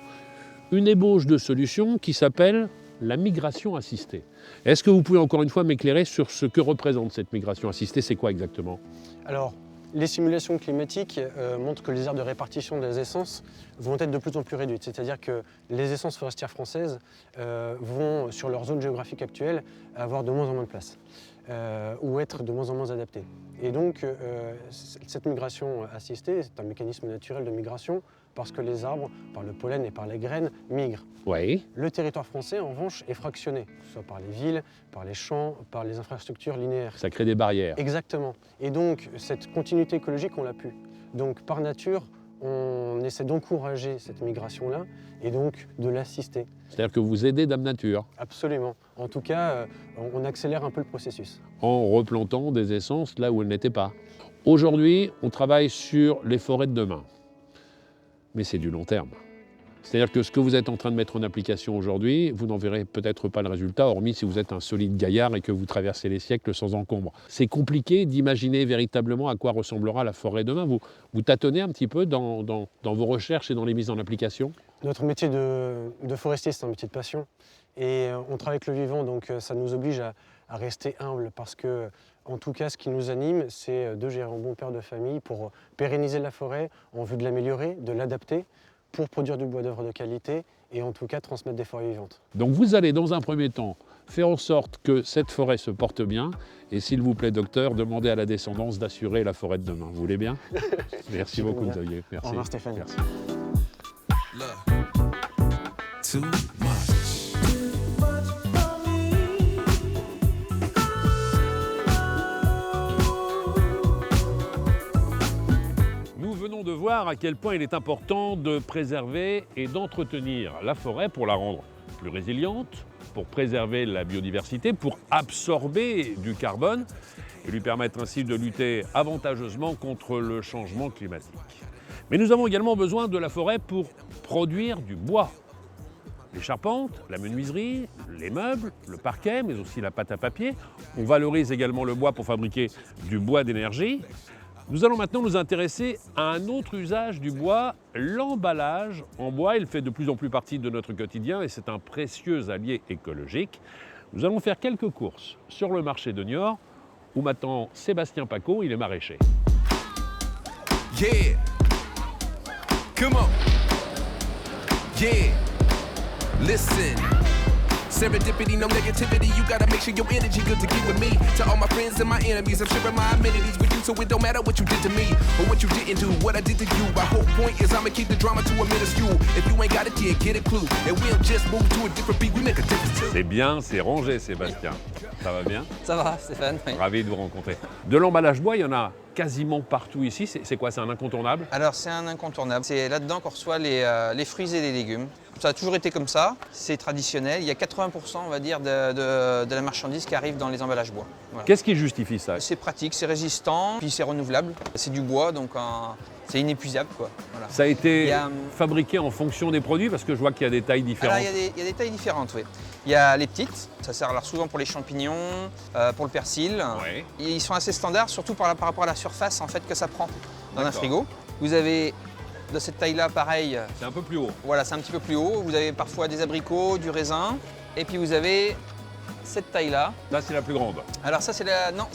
une ébauche de solution qui s'appelle la migration assistée. Est-ce que vous pouvez encore une fois m'éclairer sur ce que représente cette migration assistée? C'est quoi exactement? Alors, les simulations climatiques montrent que les aires de répartition des essences vont être de plus en plus réduites. C'est-à-dire que les essences forestières françaises vont, sur leur zone géographique actuelle, avoir de moins en moins de place ou être de moins en moins adaptées. Et donc, cette migration assistée, c'est un mécanisme naturel de migration parce que les arbres, par le pollen et par les graines, migrent. Oui. Le territoire français, en revanche, est fractionné, que ce soit par les villes, par les champs, par les infrastructures linéaires. Ça crée des barrières. Exactement. Et donc, cette continuité écologique, on l'a plus. Donc, par nature, on essaie d'encourager cette migration-là et donc de l'assister. C'est-à-dire que vous aidez Dame Nature? Absolument. En tout cas, on accélère un peu le processus. En replantant des essences là où elles n'étaient pas. Aujourd'hui, on travaille sur les forêts de demain. Mais c'est du long terme. C'est-à-dire que ce que vous êtes en train de mettre en application aujourd'hui, vous n'en verrez peut-être pas le résultat, hormis si vous êtes un solide gaillard et que vous traversez les siècles sans encombre. C'est compliqué d'imaginer véritablement à quoi ressemblera la forêt demain. Vous tâtonnez un petit peu dans vos recherches et dans les mises en application? Notre métier de forestier, c'est un métier de passion. Et on travaille avec le vivant, donc ça nous oblige à rester humble parce que, en tout cas, ce qui nous anime, c'est de gérer un bon père de famille pour pérenniser la forêt en vue de l'améliorer, de l'adapter, pour produire du bois d'œuvre de qualité et en tout cas transmettre des forêts vivantes. Donc vous allez dans un premier temps faire en sorte que cette forêt se porte bien et s'il vous plaît docteur, demandez à la descendance d'assurer la forêt de demain. Vous voulez bien? Merci beaucoup Xavier. Merci. Au revoir Stéphane. Merci. De voir à quel point il est important de préserver et d'entretenir la forêt pour la rendre plus résiliente, pour préserver la biodiversité, pour absorber du carbone et lui permettre ainsi de lutter avantageusement contre le changement climatique. Mais nous avons également besoin de la forêt pour produire du bois. Les charpentes, la menuiserie, les meubles, le parquet, mais aussi la pâte à papier. On valorise également le bois pour fabriquer du bois d'énergie. Nous allons maintenant nous intéresser à un autre usage du bois, l'emballage en bois. Il fait de plus en plus partie de notre quotidien et c'est un précieux allié écologique. Nous allons faire quelques courses sur le marché de Niort où m'attend Sébastien Paco, il est maraîcher. Yeah. Come on. Yeah. Listen. Serendipity, no negativity. You gotta make sure your energy good to keep with me. To all my friends and my enemies, I'm sharing my amenities with you, so it don't matter what you did to me or what you didn't do, what I did to you. My whole point is I'ma keep the drama to a minuscule. If you ain't got it, yeah, get a clue. And we'll just move to a different beat. We make a difference too. C'est bien, c'est rangé, Sébastien. Ça va bien? Ça va, Stéphane. Oui. Ravi de vous rencontrer. De l'emballage bois, il y en a quasiment partout ici. C'est quoi, c'est un incontournable? Alors, c'est un incontournable. C'est là-dedans qu'on reçoit les fruits et les légumes. Ça a toujours été comme ça, c'est traditionnel. Il y a 80%, on va dire, de la marchandise qui arrive dans les emballages bois. Voilà. Qu'est-ce qui justifie ça? C'est pratique, c'est résistant, puis c'est renouvelable. C'est du bois, donc c'est inépuisable, quoi. Voilà. Ça a été fabriqué en fonction des produits, parce que je vois qu'il y a des tailles différentes. Alors, il y a des tailles différentes, oui. Il y a les petites, ça sert alors souvent pour les champignons, pour le persil. Ouais. Ils sont assez standards, surtout par rapport à la surface en fait, que ça prend dans un frigo. Vous avez de cette taille-là, pareil. C'est un peu plus haut. Voilà, c'est un petit peu plus haut. Vous avez parfois des abricots, du raisin. Et puis vous avez cette taille-là. Là, c'est la plus grande. Alors ça, c'est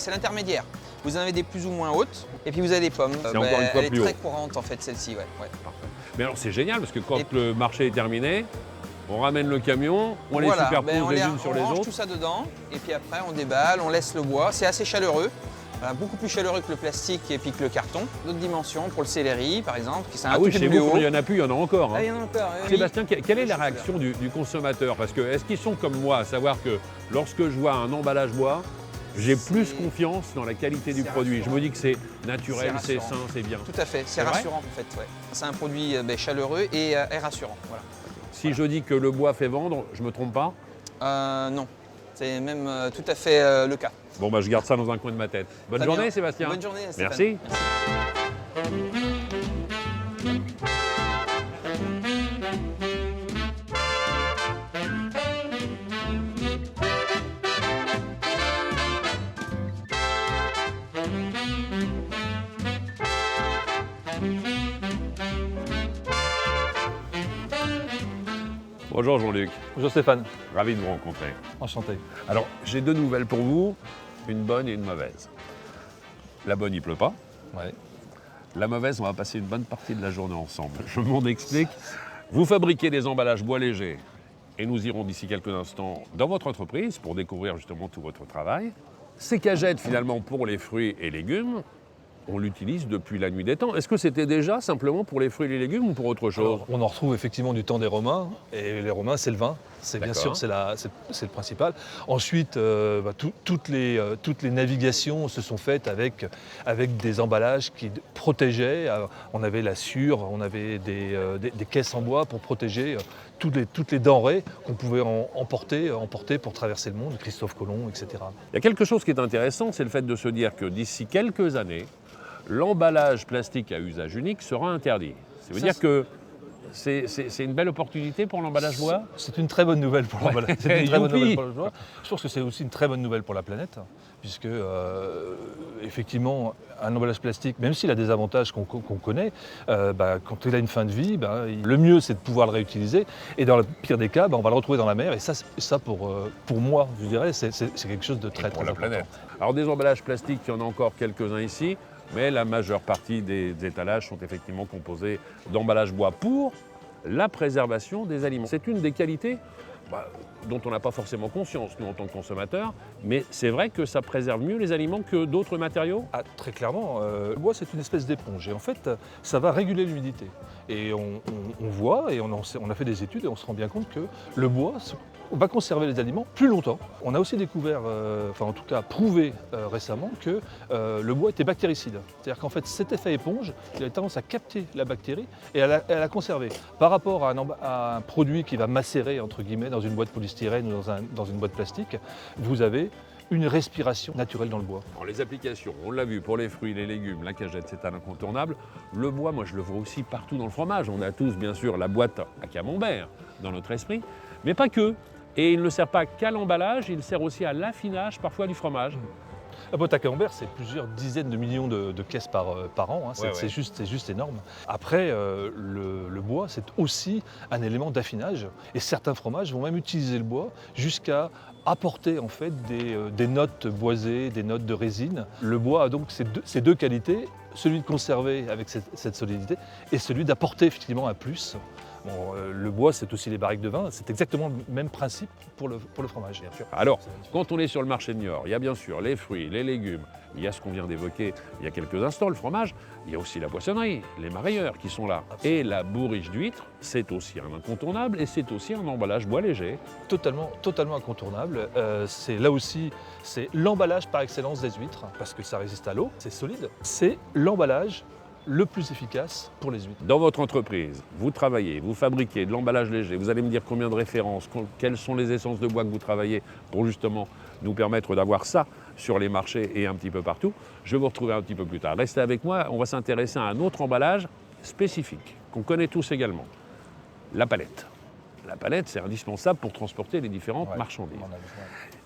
l'intermédiaire. Vous en avez des plus ou moins hautes. Et puis vous avez des pommes. C'est encore une fois elle plus est très haut. courante, en fait, celle-ci. Ouais. Parfait. Mais alors, c'est génial, parce que quand le marché est terminé, on ramène le camion, on les superpose les unes sur les autres. On range tout ça dedans. Et puis après, on déballe, on laisse le bois. C'est assez chaleureux. Beaucoup plus chaleureux que le plastique et puis que le carton. D'autres dimensions pour le céleri, par exemple, qui est un oui, tout chez plus vous, haut. il n'y en a plus, il y en a encore. Hein. Ah, il y en a encore, oui. Sébastien, quelle est la réaction du consommateur? Parce que est-ce qu'ils sont comme moi, à savoir que lorsque je vois un emballage bois, j'ai plus confiance dans la qualité du produit. Je me dis que c'est naturel, c'est sain, c'est bien. Tout à fait, c'est rassurant en fait. Ouais. C'est un produit chaleureux et rassurant. Voilà. Si je dis que le bois fait vendre, je me trompe pas? Non, c'est même tout à fait le cas. Bon, bah, je garde ça dans un coin de ma tête. Bonne journée, Sébastien. Bonne journée, Stéphane. Merci. Bonjour Jean-Luc. Bonjour Stéphane. Ravi de vous rencontrer. Enchanté. Alors, j'ai deux nouvelles pour vous, une bonne et une mauvaise. La bonne, il pleut pas. Ouais. La mauvaise, on va passer une bonne partie de la journée ensemble. Je m'en explique. Vous fabriquez des emballages bois légers et nous irons d'ici quelques instants dans votre entreprise pour découvrir justement tout votre travail. Ces cagettes, finalement, pour les fruits et légumes, on l'utilise depuis la nuit des temps. Est-ce que c'était déjà simplement pour les fruits et les légumes ou pour autre chose? Alors, on en retrouve effectivement du temps des Romains, et les Romains, c'est le vin. C'est bien sûr, c'est le principal. Ensuite, toutes les navigations se sont faites avec des emballages qui protégeaient. On avait la sûre, on avait des caisses en bois pour protéger toutes les denrées qu'on pouvait emporter pour traverser le monde, Christophe Colomb, etc. Il y a quelque chose qui est intéressant, c'est le fait de se dire que d'ici quelques années, l'emballage plastique à usage unique sera interdit. Ça veut dire que c'est une belle opportunité pour l'emballage bois? C'est une très bonne nouvelle pour l'emballage. C'est une très bonne nouvelle pour le bois. Je pense que c'est aussi une très bonne nouvelle pour la planète, puisque effectivement, un emballage plastique, même s'il a des avantages qu'on connaît, quand il a une fin de vie, le mieux c'est de pouvoir le réutiliser. Et dans le pire des cas, on va le retrouver dans la mer. Et ça pour moi, je dirais, c'est quelque chose de très, très important. Planète. Alors des emballages plastiques, il y en a encore quelques-uns ici. Mais la majeure partie des étalages sont effectivement composés d'emballages bois pour la préservation des aliments. C'est une des qualités dont on n'a pas forcément conscience, nous, en tant que consommateurs, mais c'est vrai que ça préserve mieux les aliments que d'autres matériaux? Très clairement, le bois, c'est une espèce d'éponge, et en fait, ça va réguler l'humidité. Et on voit, et on a fait des études, et on se rend bien compte que le bois va conserver les aliments plus longtemps. On a aussi découvert, en tout cas prouvé récemment, que le bois était bactéricide. C'est-à-dire qu'en fait, cet effet éponge, il a tendance à capter la bactérie et à la conserver. Par rapport à un produit qui va macérer, entre guillemets, dans une boîte polystyrène ou dans une boîte plastique, vous avez une respiration naturelle dans le bois. Alors, les applications, on l'a vu pour les fruits, les légumes, la cagette, c'est un incontournable. Le bois, moi je le vois aussi partout dans le fromage. On a tous bien sûr la boîte à camembert dans notre esprit, mais pas que. Et il ne sert pas qu'à l'emballage, il sert aussi à l'affinage parfois du fromage. La boîte à camembert, c'est plusieurs dizaines de millions de caisses par an, hein. C'est juste énorme. Après, le bois, c'est aussi un élément d'affinage. Et certains fromages vont même utiliser le bois jusqu'à apporter en fait des notes boisées, des notes de résine. Le bois a donc ces deux qualités, celui de conserver avec cette solidité et celui d'apporter effectivement un plus. Bon, le bois, c'est aussi les barriques de vin, c'est exactement le même principe pour le fromage. Bien sûr. Alors, quand on est sur le marché de Niort, il y a bien sûr les fruits, les légumes, il y a ce qu'on vient d'évoquer il y a quelques instants, le fromage, il y a aussi la poissonnerie, les marailleurs qui sont là. Absolument. Et la bourriche d'huîtres, c'est aussi un incontournable et c'est aussi un emballage bois léger. Totalement incontournable. Là aussi, c'est l'emballage par excellence des huîtres, parce que ça résiste à l'eau, c'est solide. C'est l'emballage le plus efficace pour les huîtres. Dans votre entreprise, vous travaillez, vous fabriquez de l'emballage léger, vous allez me dire combien de références, quelles sont les essences de bois que vous travaillez pour justement nous permettre d'avoir ça sur les marchés et un petit peu partout. Je vais vous retrouver un petit peu plus tard. Restez avec moi, on va s'intéresser à un autre emballage spécifique, qu'on connaît tous également, la palette. La palette, c'est indispensable pour transporter les différentes marchandises.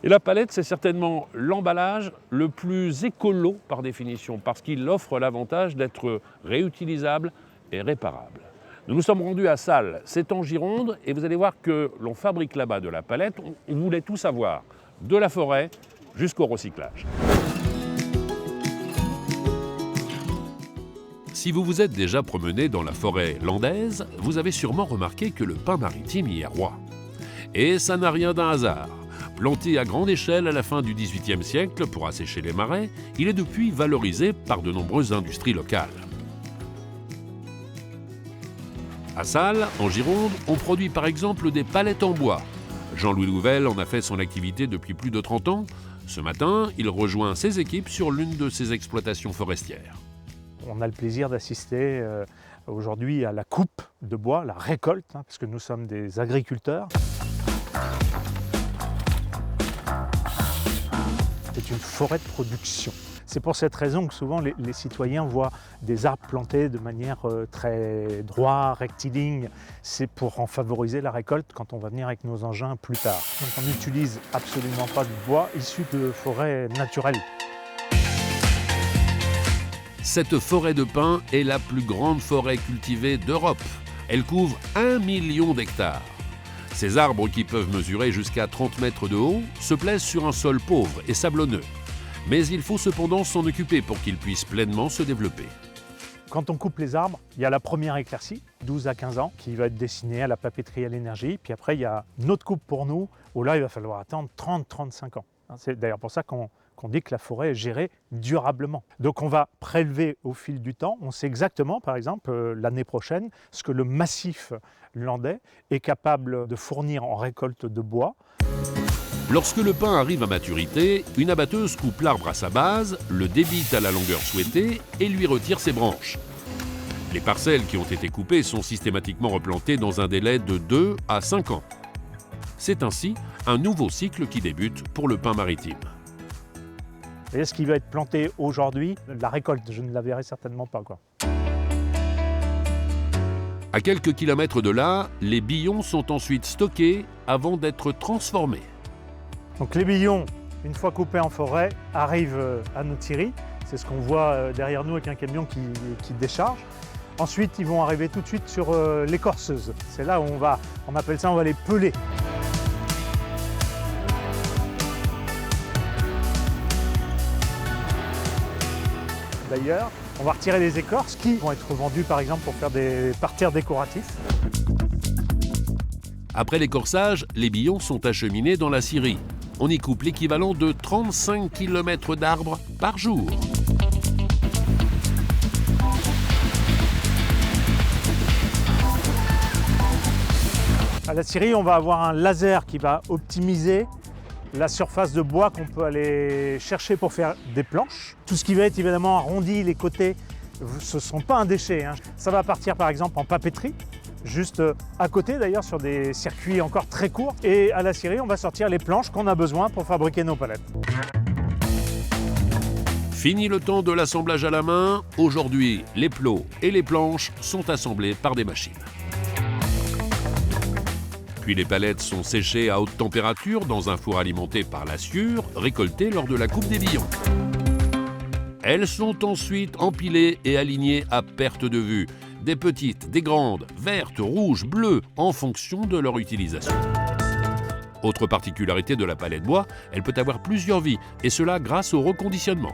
Et la palette, c'est certainement l'emballage le plus écolo par définition, parce qu'il offre l'avantage d'être réutilisable et réparable. Nous nous sommes rendus à Salles, c'est en Gironde, et vous allez voir que l'on fabrique là-bas de la palette. On voulait tout savoir, de la forêt jusqu'au recyclage. Si vous vous êtes déjà promené dans la forêt landaise, vous avez sûrement remarqué que le pin maritime y est roi. Et ça n'a rien d'un hasard. Planté à grande échelle à la fin du XVIIIe siècle pour assécher les marais, il est depuis valorisé par de nombreuses industries locales. À Salles, en Gironde, on produit par exemple des palettes en bois. Jean-Louis Louvel en a fait son activité depuis plus de 30 ans. Ce matin, il rejoint ses équipes sur l'une de ses exploitations forestières. On a le plaisir d'assister aujourd'hui à la coupe de bois, la récolte, parce que nous sommes des agriculteurs. C'est une forêt de production. C'est pour cette raison que souvent les citoyens voient des arbres plantés de manière très droite, rectiligne. C'est pour en favoriser la récolte quand on va venir avec nos engins plus tard. Donc on n'utilise absolument pas de bois issu de forêts naturelles. Cette forêt de pins est la plus grande forêt cultivée d'Europe. Elle couvre 1 million d'hectares. Ces arbres, qui peuvent mesurer jusqu'à 30 mètres de haut, se plaisent sur un sol pauvre et sablonneux. Mais il faut cependant s'en occuper pour qu'ils puissent pleinement se développer. Quand on coupe les arbres, il y a la première éclaircie, 12 à 15 ans, qui va être destinée à la papeterie à l'énergie. Puis après, il y a une autre coupe pour nous, où là, il va falloir attendre 30-35 ans. C'est d'ailleurs pour ça qu'on dit que la forêt est gérée durablement. Donc on va prélever au fil du temps. On sait exactement, par exemple, l'année prochaine, ce que le massif landais est capable de fournir en récolte de bois. Lorsque le pin arrive à maturité, une abatteuse coupe l'arbre à sa base, le débite à la longueur souhaitée et lui retire ses branches. Les parcelles qui ont été coupées sont systématiquement replantées dans un délai de 2 à 5 ans. C'est ainsi un nouveau cycle qui débute pour le pin maritime. Et ce qui va être planté aujourd'hui, la récolte, je ne la verrai certainement pas, quoi. À quelques kilomètres de là, les billons sont ensuite stockés avant d'être transformés. Donc les billons, une fois coupés en forêt, arrivent à nos scieries. C'est ce qu'on voit derrière nous avec un camion qui décharge. Ensuite, ils vont arriver tout de suite sur l'écorceuse. C'est là où on appelle ça, on va les peler. D'ailleurs, on va retirer les écorces qui vont être vendues par exemple pour faire des parterres décoratifs. Après l'écorçage, les billons sont acheminés dans la scierie. On y coupe l'équivalent de 35 km d'arbres par jour. À la scierie, on va avoir un laser qui va optimiser la surface de bois qu'on peut aller chercher pour faire des planches. Tout ce qui va être évidemment arrondi, les côtés, ce ne sont pas un déchet. Ça va partir par exemple en papeterie, juste à côté d'ailleurs sur des circuits encore très courts. Et à la scierie, on va sortir les planches qu'on a besoin pour fabriquer nos palettes. Fini le temps de l'assemblage à la main. Aujourd'hui, les plots et les planches sont assemblés par des machines. Puis les palettes sont séchées à haute température dans un four alimenté par la sciure, récoltée lors de la coupe des billons. Elles sont ensuite empilées et alignées à perte de vue. Des petites, des grandes, vertes, rouges, bleues, en fonction de leur utilisation. Autre particularité de la palette bois, elle peut avoir plusieurs vies, et cela grâce au reconditionnement.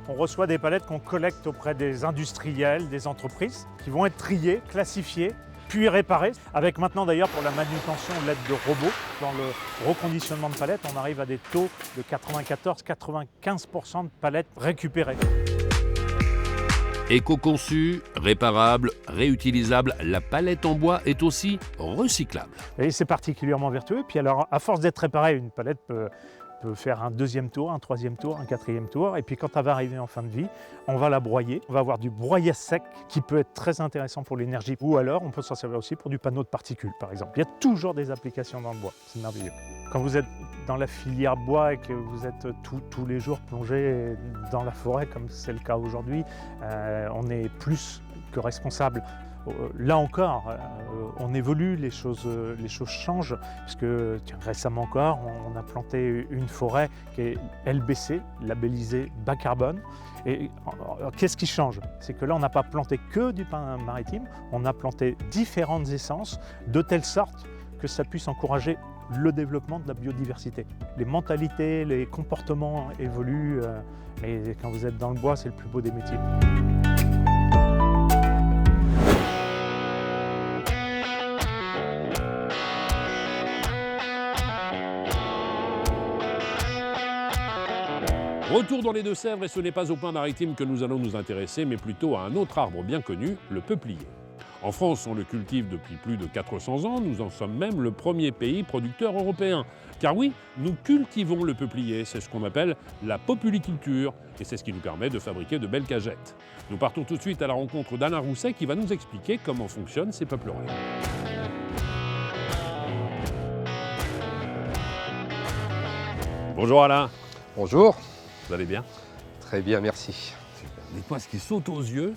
On reçoit des palettes qu'on collecte auprès des industriels, des entreprises, qui vont être triées, classifiées, puis réparées. Avec maintenant d'ailleurs pour la manutention l'aide de robots. Dans le reconditionnement de palettes, on arrive à des taux de 94-95% de palettes récupérées. Éco-conçue, réparable, réutilisable, la palette en bois est aussi recyclable. Et c'est particulièrement vertueux. Puis alors, à force d'être réparée, une palette peut faire un deuxième tour, un troisième tour, un quatrième tour. Et puis quand elle va arriver en fin de vie, on va la broyer. On va avoir du broyage sec qui peut être très intéressant pour l'énergie. Ou alors, on peut s'en servir aussi pour du panneau de particules, par exemple. Il y a toujours des applications dans le bois. C'est merveilleux. Quand vous êtes dans la filière bois et que vous êtes tous les jours plongé dans la forêt, comme c'est le cas aujourd'hui, on est plus que responsable. Là encore, on évolue, les choses changent, puisque récemment encore, on a planté une forêt qui est LBC, labellisée bas carbone. Et qu'est-ce qui change? C'est que là, on n'a pas planté que du pin maritime, on a planté différentes essences, de telle sorte que ça puisse encourager le développement de la biodiversité. Les mentalités, les comportements évoluent, mais quand vous êtes dans le bois, c'est le plus beau des métiers. Retour dans les Deux-Sèvres, et ce n'est pas au pin maritime que nous allons nous intéresser, mais plutôt à un autre arbre bien connu, le peuplier. En France, on le cultive depuis plus de 400 ans, nous en sommes même le premier pays producteur européen. Car oui, nous cultivons le peuplier, c'est ce qu'on appelle la populiculture, et c'est ce qui nous permet de fabriquer de belles cagettes. Nous partons tout de suite à la rencontre d'Alain Rousset qui va nous expliquer comment fonctionnent ces peupleraies. Bonjour Alain. Bonjour. Vous allez bien? Très bien, merci. Dites-moi, ce qui saute aux yeux,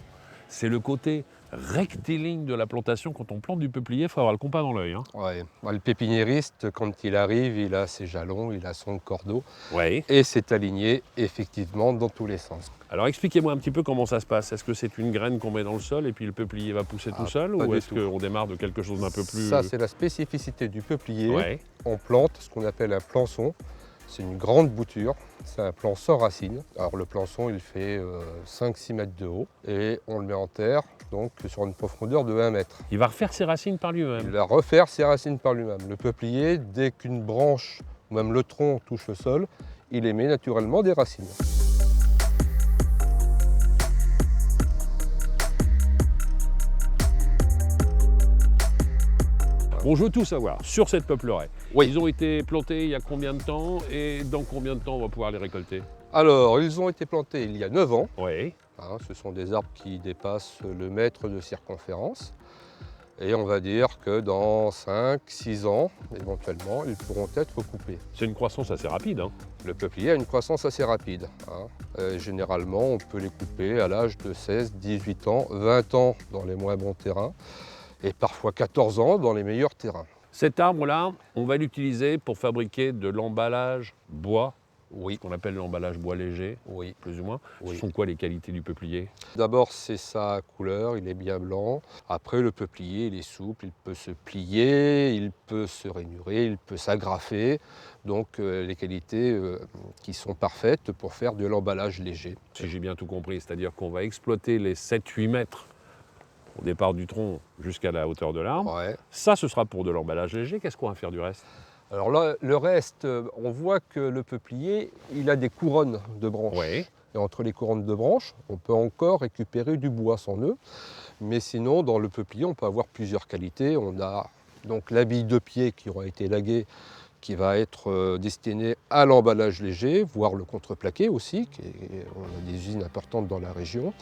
c'est le côté rectiligne de la plantation. Quand on plante du peuplier, il faut avoir le compas dans l'œil. Hein. Ouais. Le pépiniériste, quand il arrive, il a ses jalons, il a son cordeau. Ouais. Et c'est aligné effectivement dans tous les sens. Alors expliquez-moi un petit peu comment ça se passe. Est-ce que c'est une graine qu'on met dans le sol et puis le peuplier va pousser tout seul, ou est-ce qu'on démarre de quelque chose d'un peu plus... Ça, c'est la spécificité du peuplier. Ouais. On plante ce qu'on appelle un plançon. C'est une grande bouture, c'est un plant sans racines. Alors le plançon, il fait 5-6 mètres de haut et on le met en terre, donc sur une profondeur de 1 mètre. Il va refaire ses racines par lui-même? Il va refaire ses racines par lui-même. Le peuplier, dès qu'une branche ou même le tronc touche le sol, il émet naturellement des racines. On veut tout savoir sur cette peupleraie. Oui. Ils ont été plantés il y a combien de temps et dans combien de temps on va pouvoir les récolter? Alors, ils ont été plantés il y a 9 ans. Oui. Hein, ce sont des arbres qui dépassent le mètre de circonférence. Et on va dire que dans 5-6 ans, éventuellement, ils pourront être coupés. C'est une croissance assez rapide. Hein. Le peuplier a une croissance assez rapide. Hein. Généralement, on peut les couper à l'âge de 16, 18 ans, 20 ans dans les moins bons terrains et parfois 14 ans dans les meilleurs terrains. Cet arbre-là, on va l'utiliser pour fabriquer de l'emballage bois. Oui. Ce qu'on appelle l'emballage bois léger, oui. Plus ou moins. Oui. Ce sont quoi les qualités du peuplier? D'abord, c'est sa couleur, il est bien blanc. Après, le peuplier, il est souple, il peut se plier, il peut se rainurer, il peut s'agrafer. Donc, les qualités qui sont parfaites pour faire de l'emballage léger. Si j'ai bien tout compris, c'est-à-dire qu'on va exploiter les 7-8 mètres au départ du tronc jusqu'à la hauteur de l'arbre. Ouais. Ça, ce sera pour de l'emballage léger. Qu'est-ce qu'on va faire du reste? Alors là, le reste, on voit que le peuplier, il a des couronnes de branches. Oui. Et entre les couronnes de branches, on peut encore récupérer du bois sans nœud. Mais sinon, dans le peuplier, on peut avoir plusieurs qualités. On a donc la bille de pied qui aura été laguée, qui va être destinée à l'emballage léger, voire le contreplaqué aussi. On a des usines importantes dans la région.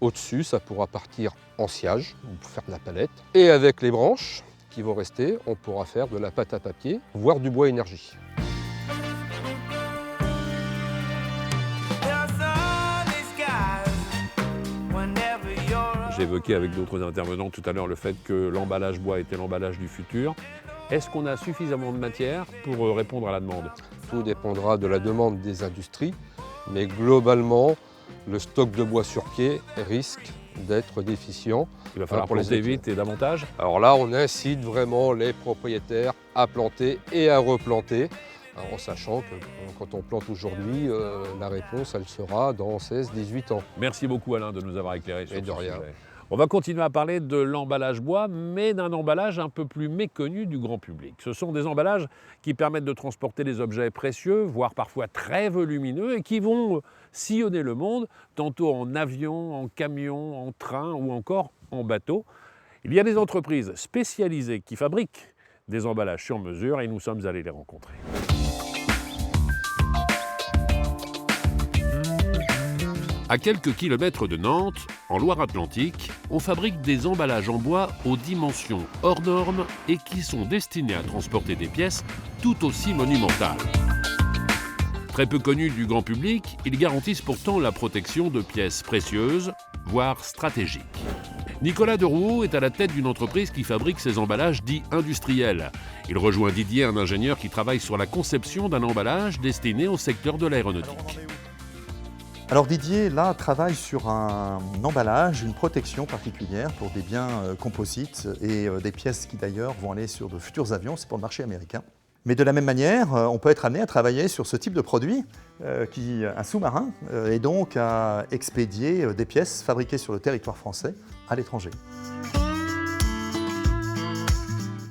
Au-dessus, ça pourra partir en sciage, pour faire de la palette. Et avec les branches qui vont rester, on pourra faire de la pâte à papier, voire du bois énergie. J'ai évoqué avec d'autres intervenants tout à l'heure le fait que l'emballage bois était l'emballage du futur. Est-ce qu'on a suffisamment de matière pour répondre à la demande? Tout dépendra de la demande des industries, mais globalement, le stock de bois sur pied risque d'être déficient. Il va falloir planter vite et davantage. Alors là, on incite vraiment les propriétaires à planter et à replanter, en sachant que quand on plante aujourd'hui, la réponse, elle sera dans 16-18 ans. Merci beaucoup Alain de nous avoir éclairé sur ce rien. sujet. On va continuer à parler de l'emballage bois, mais d'un emballage un peu plus méconnu du grand public. Ce sont des emballages qui permettent de transporter des objets précieux, voire parfois très volumineux, et qui vont sillonner le monde, tantôt en avion, en camion, en train ou encore en bateau. Il y a des entreprises spécialisées qui fabriquent des emballages sur mesure et nous sommes allés les rencontrer. À quelques kilomètres de Nantes, en Loire-Atlantique, on fabrique des emballages en bois aux dimensions hors normes et qui sont destinés à transporter des pièces tout aussi monumentales. Très peu connus du grand public, ils garantissent pourtant la protection de pièces précieuses, voire stratégiques. Nicolas Derouault est à la tête d'une entreprise qui fabrique ces emballages dits industriels. Il rejoint Didier, un ingénieur qui travaille sur la conception d'un emballage destiné au secteur de l'aéronautique. Alors Didier, là, travaille sur un emballage, une protection particulière pour des biens composites et des pièces qui d'ailleurs vont aller sur de futurs avions, c'est pour le marché américain. Mais de la même manière, on peut être amené à travailler sur ce type de produit, un sous-marin, et donc à expédier des pièces fabriquées sur le territoire français à l'étranger.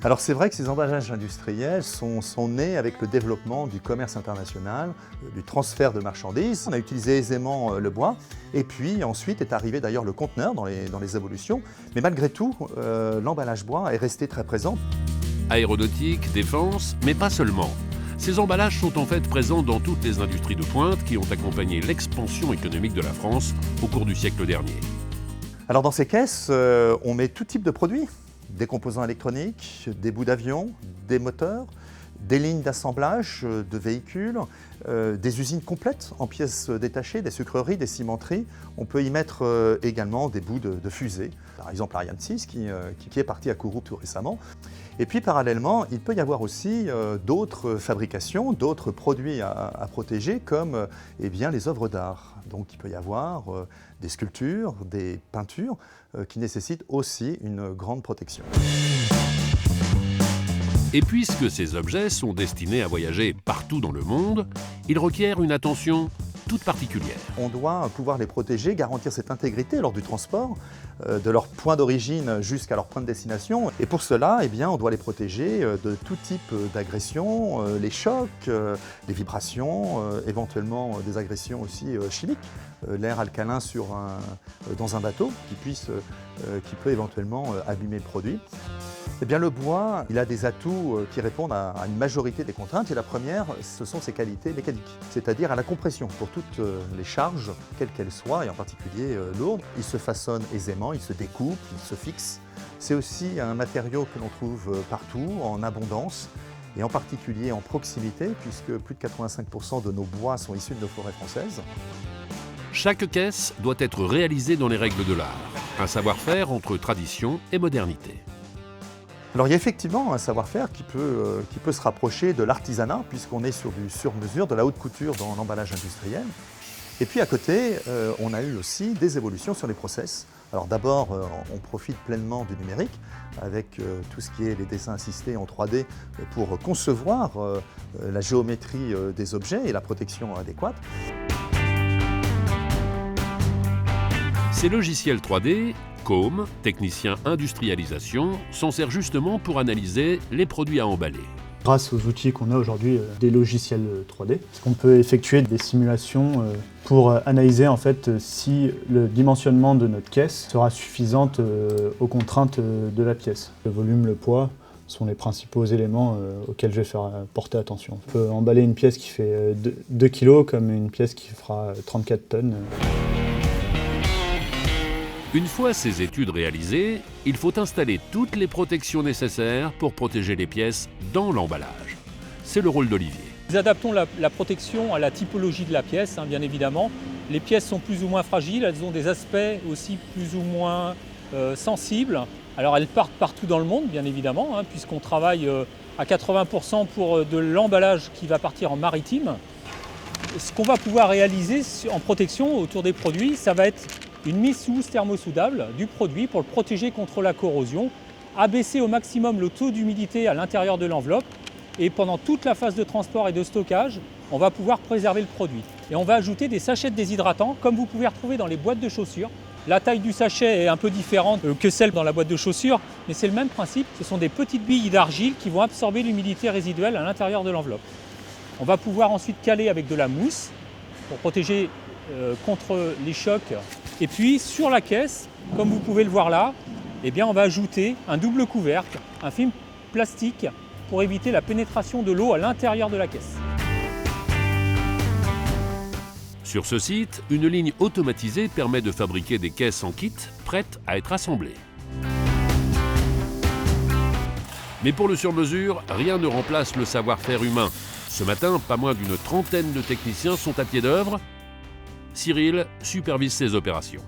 Alors c'est vrai que ces emballages industriels sont nés avec le développement du commerce international, du transfert de marchandises. On a utilisé aisément le bois et puis ensuite est arrivé d'ailleurs le conteneur dans les évolutions. Mais malgré tout, l'emballage bois est resté très présent. Aéronautique, défense, mais pas seulement. Ces emballages sont en fait présents dans toutes les industries de pointe qui ont accompagné l'expansion économique de la France au cours du siècle dernier. Alors dans ces caisses, on met tout type de produits. Des composants électroniques, des bouts d'avion, des moteurs, des lignes d'assemblage de véhicules, des usines complètes en pièces détachées, des sucreries, des cimenteries. On peut y mettre également des bouts de fusées, par exemple Ariane 6 qui est parti à Kourou tout récemment. Et puis parallèlement, il peut y avoir aussi d'autres fabrications, d'autres produits à protéger comme eh bien, les œuvres d'art. Donc il peut y avoir des sculptures, des peintures qui nécessitent aussi une grande protection. Et puisque ces objets sont destinés à voyager partout dans le monde, ils requièrent une attention toute particulière. On doit pouvoir les protéger, garantir cette intégrité lors du transport, de leur point d'origine jusqu'à leur point de destination. Et pour cela, eh bien, on doit les protéger de tout type d'agressions, les chocs, les vibrations, éventuellement des agressions aussi chimiques. L'air alcalin dans un bateau qui peut éventuellement abîmer le produit. Eh bien, le bois, il a des atouts qui répondent à une majorité des contraintes. Et la première, ce sont ses qualités mécaniques, c'est-à-dire à la compression pour toutes les charges, quelles qu'elles soient, et en particulier lourdes. Il se façonne aisément, il se découpe, il se fixe. C'est aussi un matériau que l'on trouve partout, en abondance, et en particulier en proximité, puisque plus de 85% de nos bois sont issus de nos forêts françaises. Chaque caisse doit être réalisée dans les règles de l'art, un savoir-faire entre tradition et modernité. Alors il y a effectivement un savoir-faire qui peut se rapprocher de l'artisanat, puisqu'on est sur du sur-mesure, de la haute couture dans l'emballage industriel. Et puis à côté, on a eu aussi des évolutions sur les process. Alors d'abord, on profite pleinement du numérique, avec tout ce qui est les dessins assistés en 3D pour concevoir la géométrie des objets et la protection adéquate. Ces logiciels 3D, COM, technicien industrialisation, s'en sert justement pour analyser les produits à emballer. Grâce aux outils qu'on a aujourd'hui, des logiciels 3D, on peut effectuer des simulations pour analyser en fait si le dimensionnement de notre caisse sera suffisante aux contraintes de la pièce. Le volume, le poids sont les principaux éléments auxquels je vais faire porter attention. On peut emballer une pièce qui fait 2 kg comme une pièce qui fera 34 tonnes. Une fois ces études réalisées, il faut installer toutes les protections nécessaires pour protéger les pièces dans l'emballage. C'est le rôle d'Olivier. Nous adaptons la protection à la typologie de la pièce, bien évidemment. Les pièces sont plus ou moins fragiles, elles ont des aspects aussi plus ou moins sensibles. Alors elles partent partout dans le monde, bien évidemment, puisqu'on travaille à 80% pour de l'emballage qui va partir en maritime. Ce qu'on va pouvoir réaliser en protection autour des produits, ça va être une mise sous housse thermosoudable du produit pour le protéger contre la corrosion, abaisser au maximum le taux d'humidité à l'intérieur de l'enveloppe et pendant toute la phase de transport et de stockage, on va pouvoir préserver le produit. Et on va ajouter des sachets de déshydratants comme vous pouvez retrouver dans les boîtes de chaussures. La taille du sachet est un peu différente que celle dans la boîte de chaussures, mais c'est le même principe. Ce sont des petites billes d'argile qui vont absorber l'humidité résiduelle à l'intérieur de l'enveloppe. On va pouvoir ensuite caler avec de la mousse pour protéger contre les chocs. Et puis sur la caisse, comme vous pouvez le voir là, eh bien, on va ajouter un double couvercle, un film plastique pour éviter la pénétration de l'eau à l'intérieur de la caisse. Sur ce site, une ligne automatisée permet de fabriquer des caisses en kit prêtes à être assemblées. Mais pour le sur-mesure, rien ne remplace le savoir-faire humain. Ce matin, pas moins d'une trentaine de techniciens sont à pied d'œuvre. Cyril supervise ces opérations.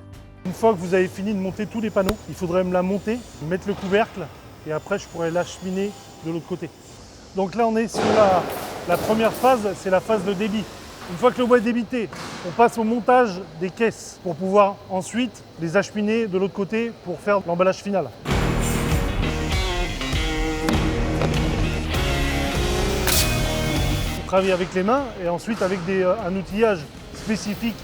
Une fois que vous avez fini de monter tous les panneaux, il faudrait me la monter, mettre le couvercle et après je pourrais l'acheminer de l'autre côté. Donc là on est sur la première phase, c'est la phase de débit. Une fois que le bois est débité, on passe au montage des caisses pour pouvoir ensuite les acheminer de l'autre côté pour faire l'emballage final. On travaille avec les mains et ensuite avec un outillage spécifique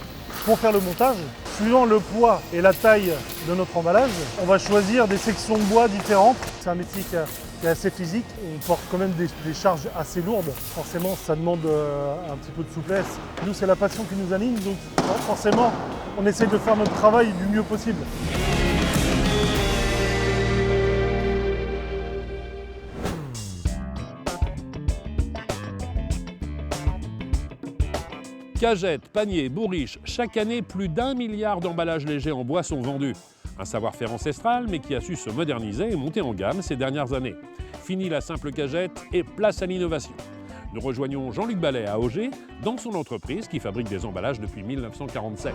pour faire le montage. Suivant le poids et la taille de notre emballage, on va choisir des sections de bois différentes. C'est un métier qui est assez physique. On porte quand même des charges assez lourdes. Forcément, ça demande un petit peu de souplesse. Nous, c'est la passion qui nous anime, donc forcément, on essaie de faire notre travail du mieux possible. Cagettes, paniers, bourriches, chaque année, plus d'1 milliard d'emballages légers en bois sont vendus. Un savoir-faire ancestral, mais qui a su se moderniser et monter en gamme ces dernières années. Fini la simple cagette et place à l'innovation. Nous rejoignons Jean-Luc Ballet à Auger, dans son entreprise qui fabrique des emballages depuis 1947.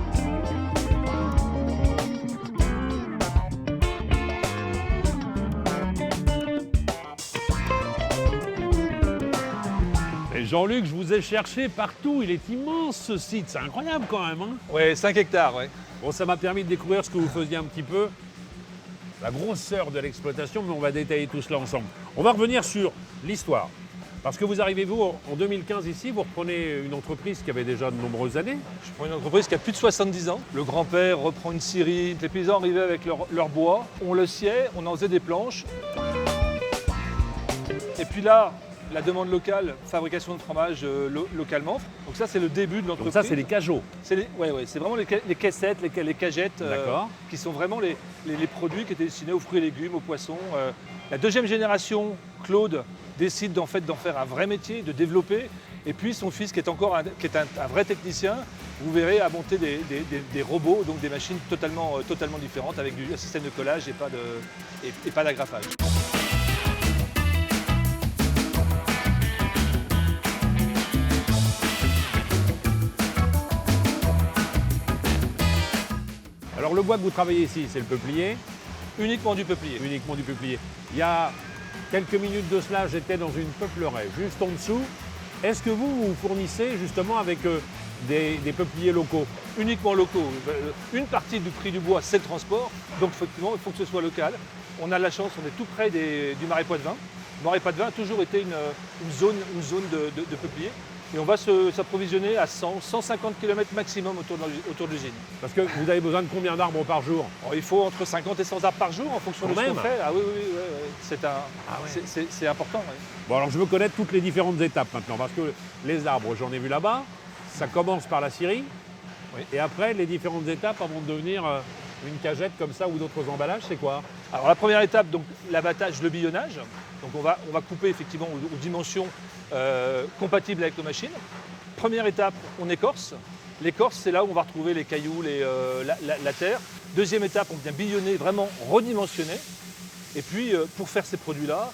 Jean-Luc, je vous ai cherché partout, il est immense ce site, c'est incroyable quand même. Hein, ouais, 5 hectares, ouais. Bon, ça m'a permis de découvrir ce que vous faisiez un petit peu, la grosseur de l'exploitation, mais on va détailler tout cela ensemble. On va revenir sur l'histoire, parce que vous arrivez, vous, en 2015 ici, vous reprenez une entreprise qui avait déjà de nombreuses années. Je prends une entreprise qui a plus de 70 ans. Le grand-père reprend une scierie, les paysans arrivaient avec leur bois, on le sciait, on en faisait des planches. Et puis là, la demande locale, fabrication de fromage localement. Donc ça, c'est le début de l'entreprise. Donc ça, c'est les cajots. C'est vraiment les caissettes, les cagettes, qui sont vraiment les produits qui étaient destinés aux fruits et légumes, aux poissons. La deuxième génération, Claude, décide d'en faire un vrai métier, de développer. Et puis son fils, qui est un vrai technicien, vous verrez, a monté des robots, donc des machines totalement différentes, avec un système de collage et pas d'agrafage. Alors le bois que vous travaillez ici, c'est le peuplier? Uniquement du peuplier. Uniquement du peuplier. Il y a quelques minutes de cela, j'étais dans une peupleraie, juste en dessous. Est-ce que vous fournissez justement avec des peupliers locaux? Uniquement locaux. Une partie du prix du bois, c'est le transport. Donc effectivement, il faut que ce soit local. On a de la chance, on est tout près du Marais Poitevin. Le Marais Poitevin a toujours été une zone de peupliers. Et on va s'approvisionner à 100-150 km maximum autour de l'usine. Parce que vous avez besoin de combien d'arbres par jour? Il faut entre 50 et 100 arbres par jour en fonction de ce qu'on fait. Ah oui, c'est important. Ouais. Bon, alors je veux connaître toutes les différentes étapes maintenant, parce que les arbres, j'en ai vu là-bas, ça commence par la scierie, et après les différentes étapes avant de devenir une cagette comme ça ou d'autres emballages, c'est quoi? Alors la première étape, donc l'abattage, le billonnage. Donc on va couper effectivement aux dimensions compatibles avec nos machines. Première étape, on écorce. L'écorce, c'est là où on va retrouver les cailloux, la terre. Deuxième étape, on vient billonner, vraiment redimensionner. Et puis pour faire ces produits-là,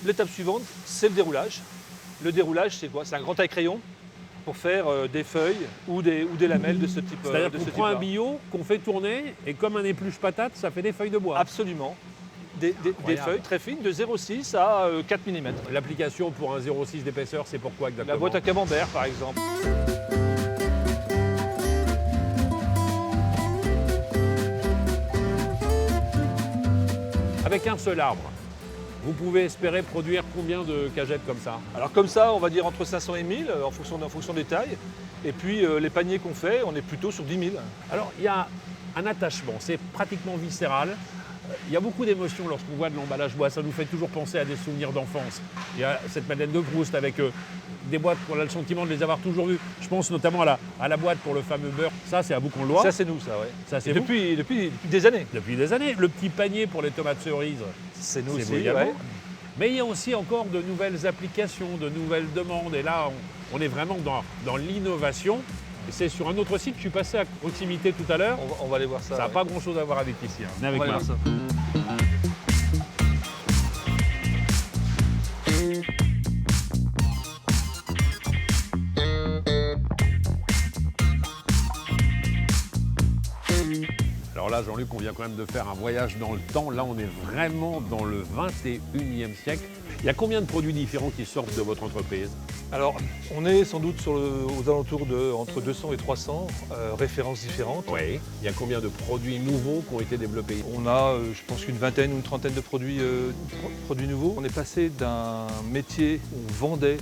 l'étape suivante, c'est le déroulage. Le déroulage, c'est quoi? C'est un grand taille-crayon pour faire des feuilles ou des lamelles de ce type. C'est-à-dire qu'on prend un billot qu'on fait tourner et comme un épluche patate, ça fait des feuilles de bois. Absolument. Des feuilles très fines de 0,6 à 4 mm. L'application pour un 0,6 d'épaisseur, c'est pourquoi exactement? La boîte à camembert, par exemple. Avec un seul arbre, vous pouvez espérer produire combien de cagettes comme ça? Alors comme ça, on va dire entre 500 et 1000 en fonction des tailles. Et puis les paniers qu'on fait, on est plutôt sur 10 000. Alors il y a un attachement, c'est pratiquement viscéral. Il y a beaucoup d'émotions lorsqu'on voit de l'emballage bois, ça nous fait toujours penser à des souvenirs d'enfance. Il y a cette Madeleine de Proust avec des boîtes, on a le sentiment de les avoir toujours vues. Je pense notamment à la boîte pour le fameux beurre. Ça, c'est à Boucon-le-Loir. Ça, c'est nous, ça, ouais. Ça, c'est depuis des années. Depuis des années. Le petit panier pour les tomates cerises, c'est nous aussi, ouais. Mais il y a aussi encore de nouvelles applications, de nouvelles demandes. Et là, on est vraiment dans l'innovation. Et c'est sur un autre site, je suis passé à proximité tout à l'heure. On va aller voir ça. Ça n'a pas grand-chose à voir avec ici. Hein. Venez avec moi. Alors là, Jean-Luc, on vient quand même de faire un voyage dans le temps. Là, on est vraiment dans le 21e siècle. Il y a combien de produits différents qui sortent de votre entreprise? Alors, on est sans doute aux alentours de entre 200 et 300 références différentes. Oui. Il y a combien de produits nouveaux qui ont été développés? On a, je pense, une vingtaine ou une trentaine de produits nouveaux. On est passé d'un métier où on vendait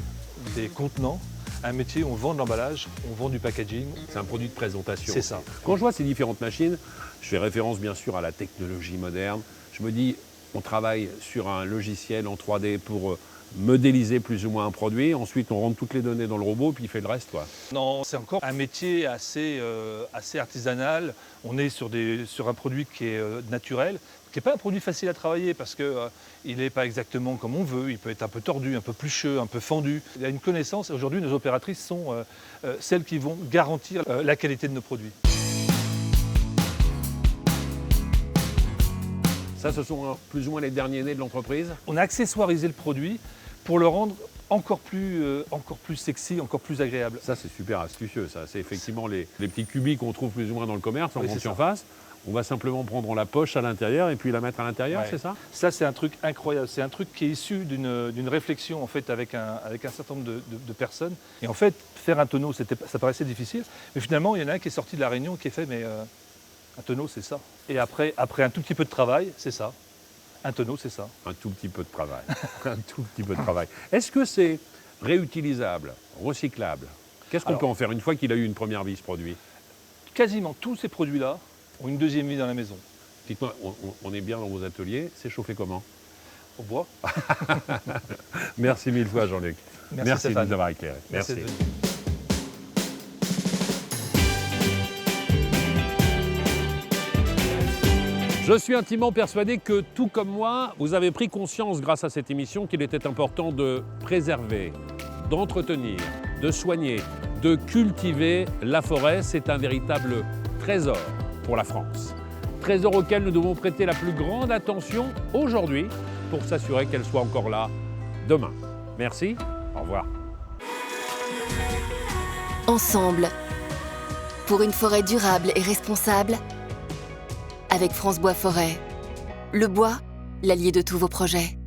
des contenants un métier où on vend de l'emballage, on vend du packaging. C'est un produit de présentation. C'est ça. Quand je vois ces différentes machines, je fais référence bien sûr à la technologie moderne. Je me dis, on travaille sur un logiciel en 3D pour modéliser plus ou moins un produit. Ensuite, on rentre toutes les données dans le robot, puis il fait le reste, quoi. Non, c'est encore un métier assez artisanal. On est sur un produit qui est naturel, qui n'est pas un produit facile à travailler parce qu'il n'est pas exactement comme on veut. Il peut être un peu tordu, un peu plucheux, un peu fendu. Il y a une connaissance. Aujourd'hui, nos opératrices sont celles qui vont garantir la qualité de nos produits. Ça, ce sont plus ou moins les derniers nés de l'entreprise. On a accessoirisé le produit pour le rendre encore plus sexy, encore plus agréable. Ça, c'est super astucieux, ça. C'est effectivement les petits cubis qu'on trouve plus ou moins dans le commerce, en grande surface. On va simplement prendre la poche à l'intérieur et puis la mettre à l'intérieur, c'est ça? Ça, c'est un truc incroyable. C'est un truc qui est issu d'une réflexion en fait, avec un certain nombre de personnes. Et en fait, faire un tonneau, ça paraissait difficile. Mais finalement, il y en a un qui est sorti de la réunion qui a fait, mais un tonneau, c'est ça. Et après un tout petit peu de travail, c'est ça. Un tonneau, c'est ça. Un tout petit peu de travail. Un tout petit peu de travail. Est-ce que c'est réutilisable, recyclable? Qu'est-ce qu'on peut en faire une fois qu'il a eu une première vie, ce produit? Quasiment tous ces produits-là ont une deuxième vie dans la maison. Dites-moi, on est bien dans vos ateliers. C'est chauffé comment? Au bois. Merci mille fois, Jean-Luc. Merci de nous avoir éclairé. Merci. Je suis intimement persuadé que, tout comme moi, vous avez pris conscience, grâce à cette émission, qu'il était important de préserver, d'entretenir, de soigner, de cultiver la forêt. C'est un véritable trésor pour la France. Trésor auquel nous devons prêter la plus grande attention aujourd'hui pour s'assurer qu'elle soit encore là demain. Merci, au revoir. Ensemble, pour une forêt durable et responsable, avec France Bois Forêt. Le bois, l'allié de tous vos projets.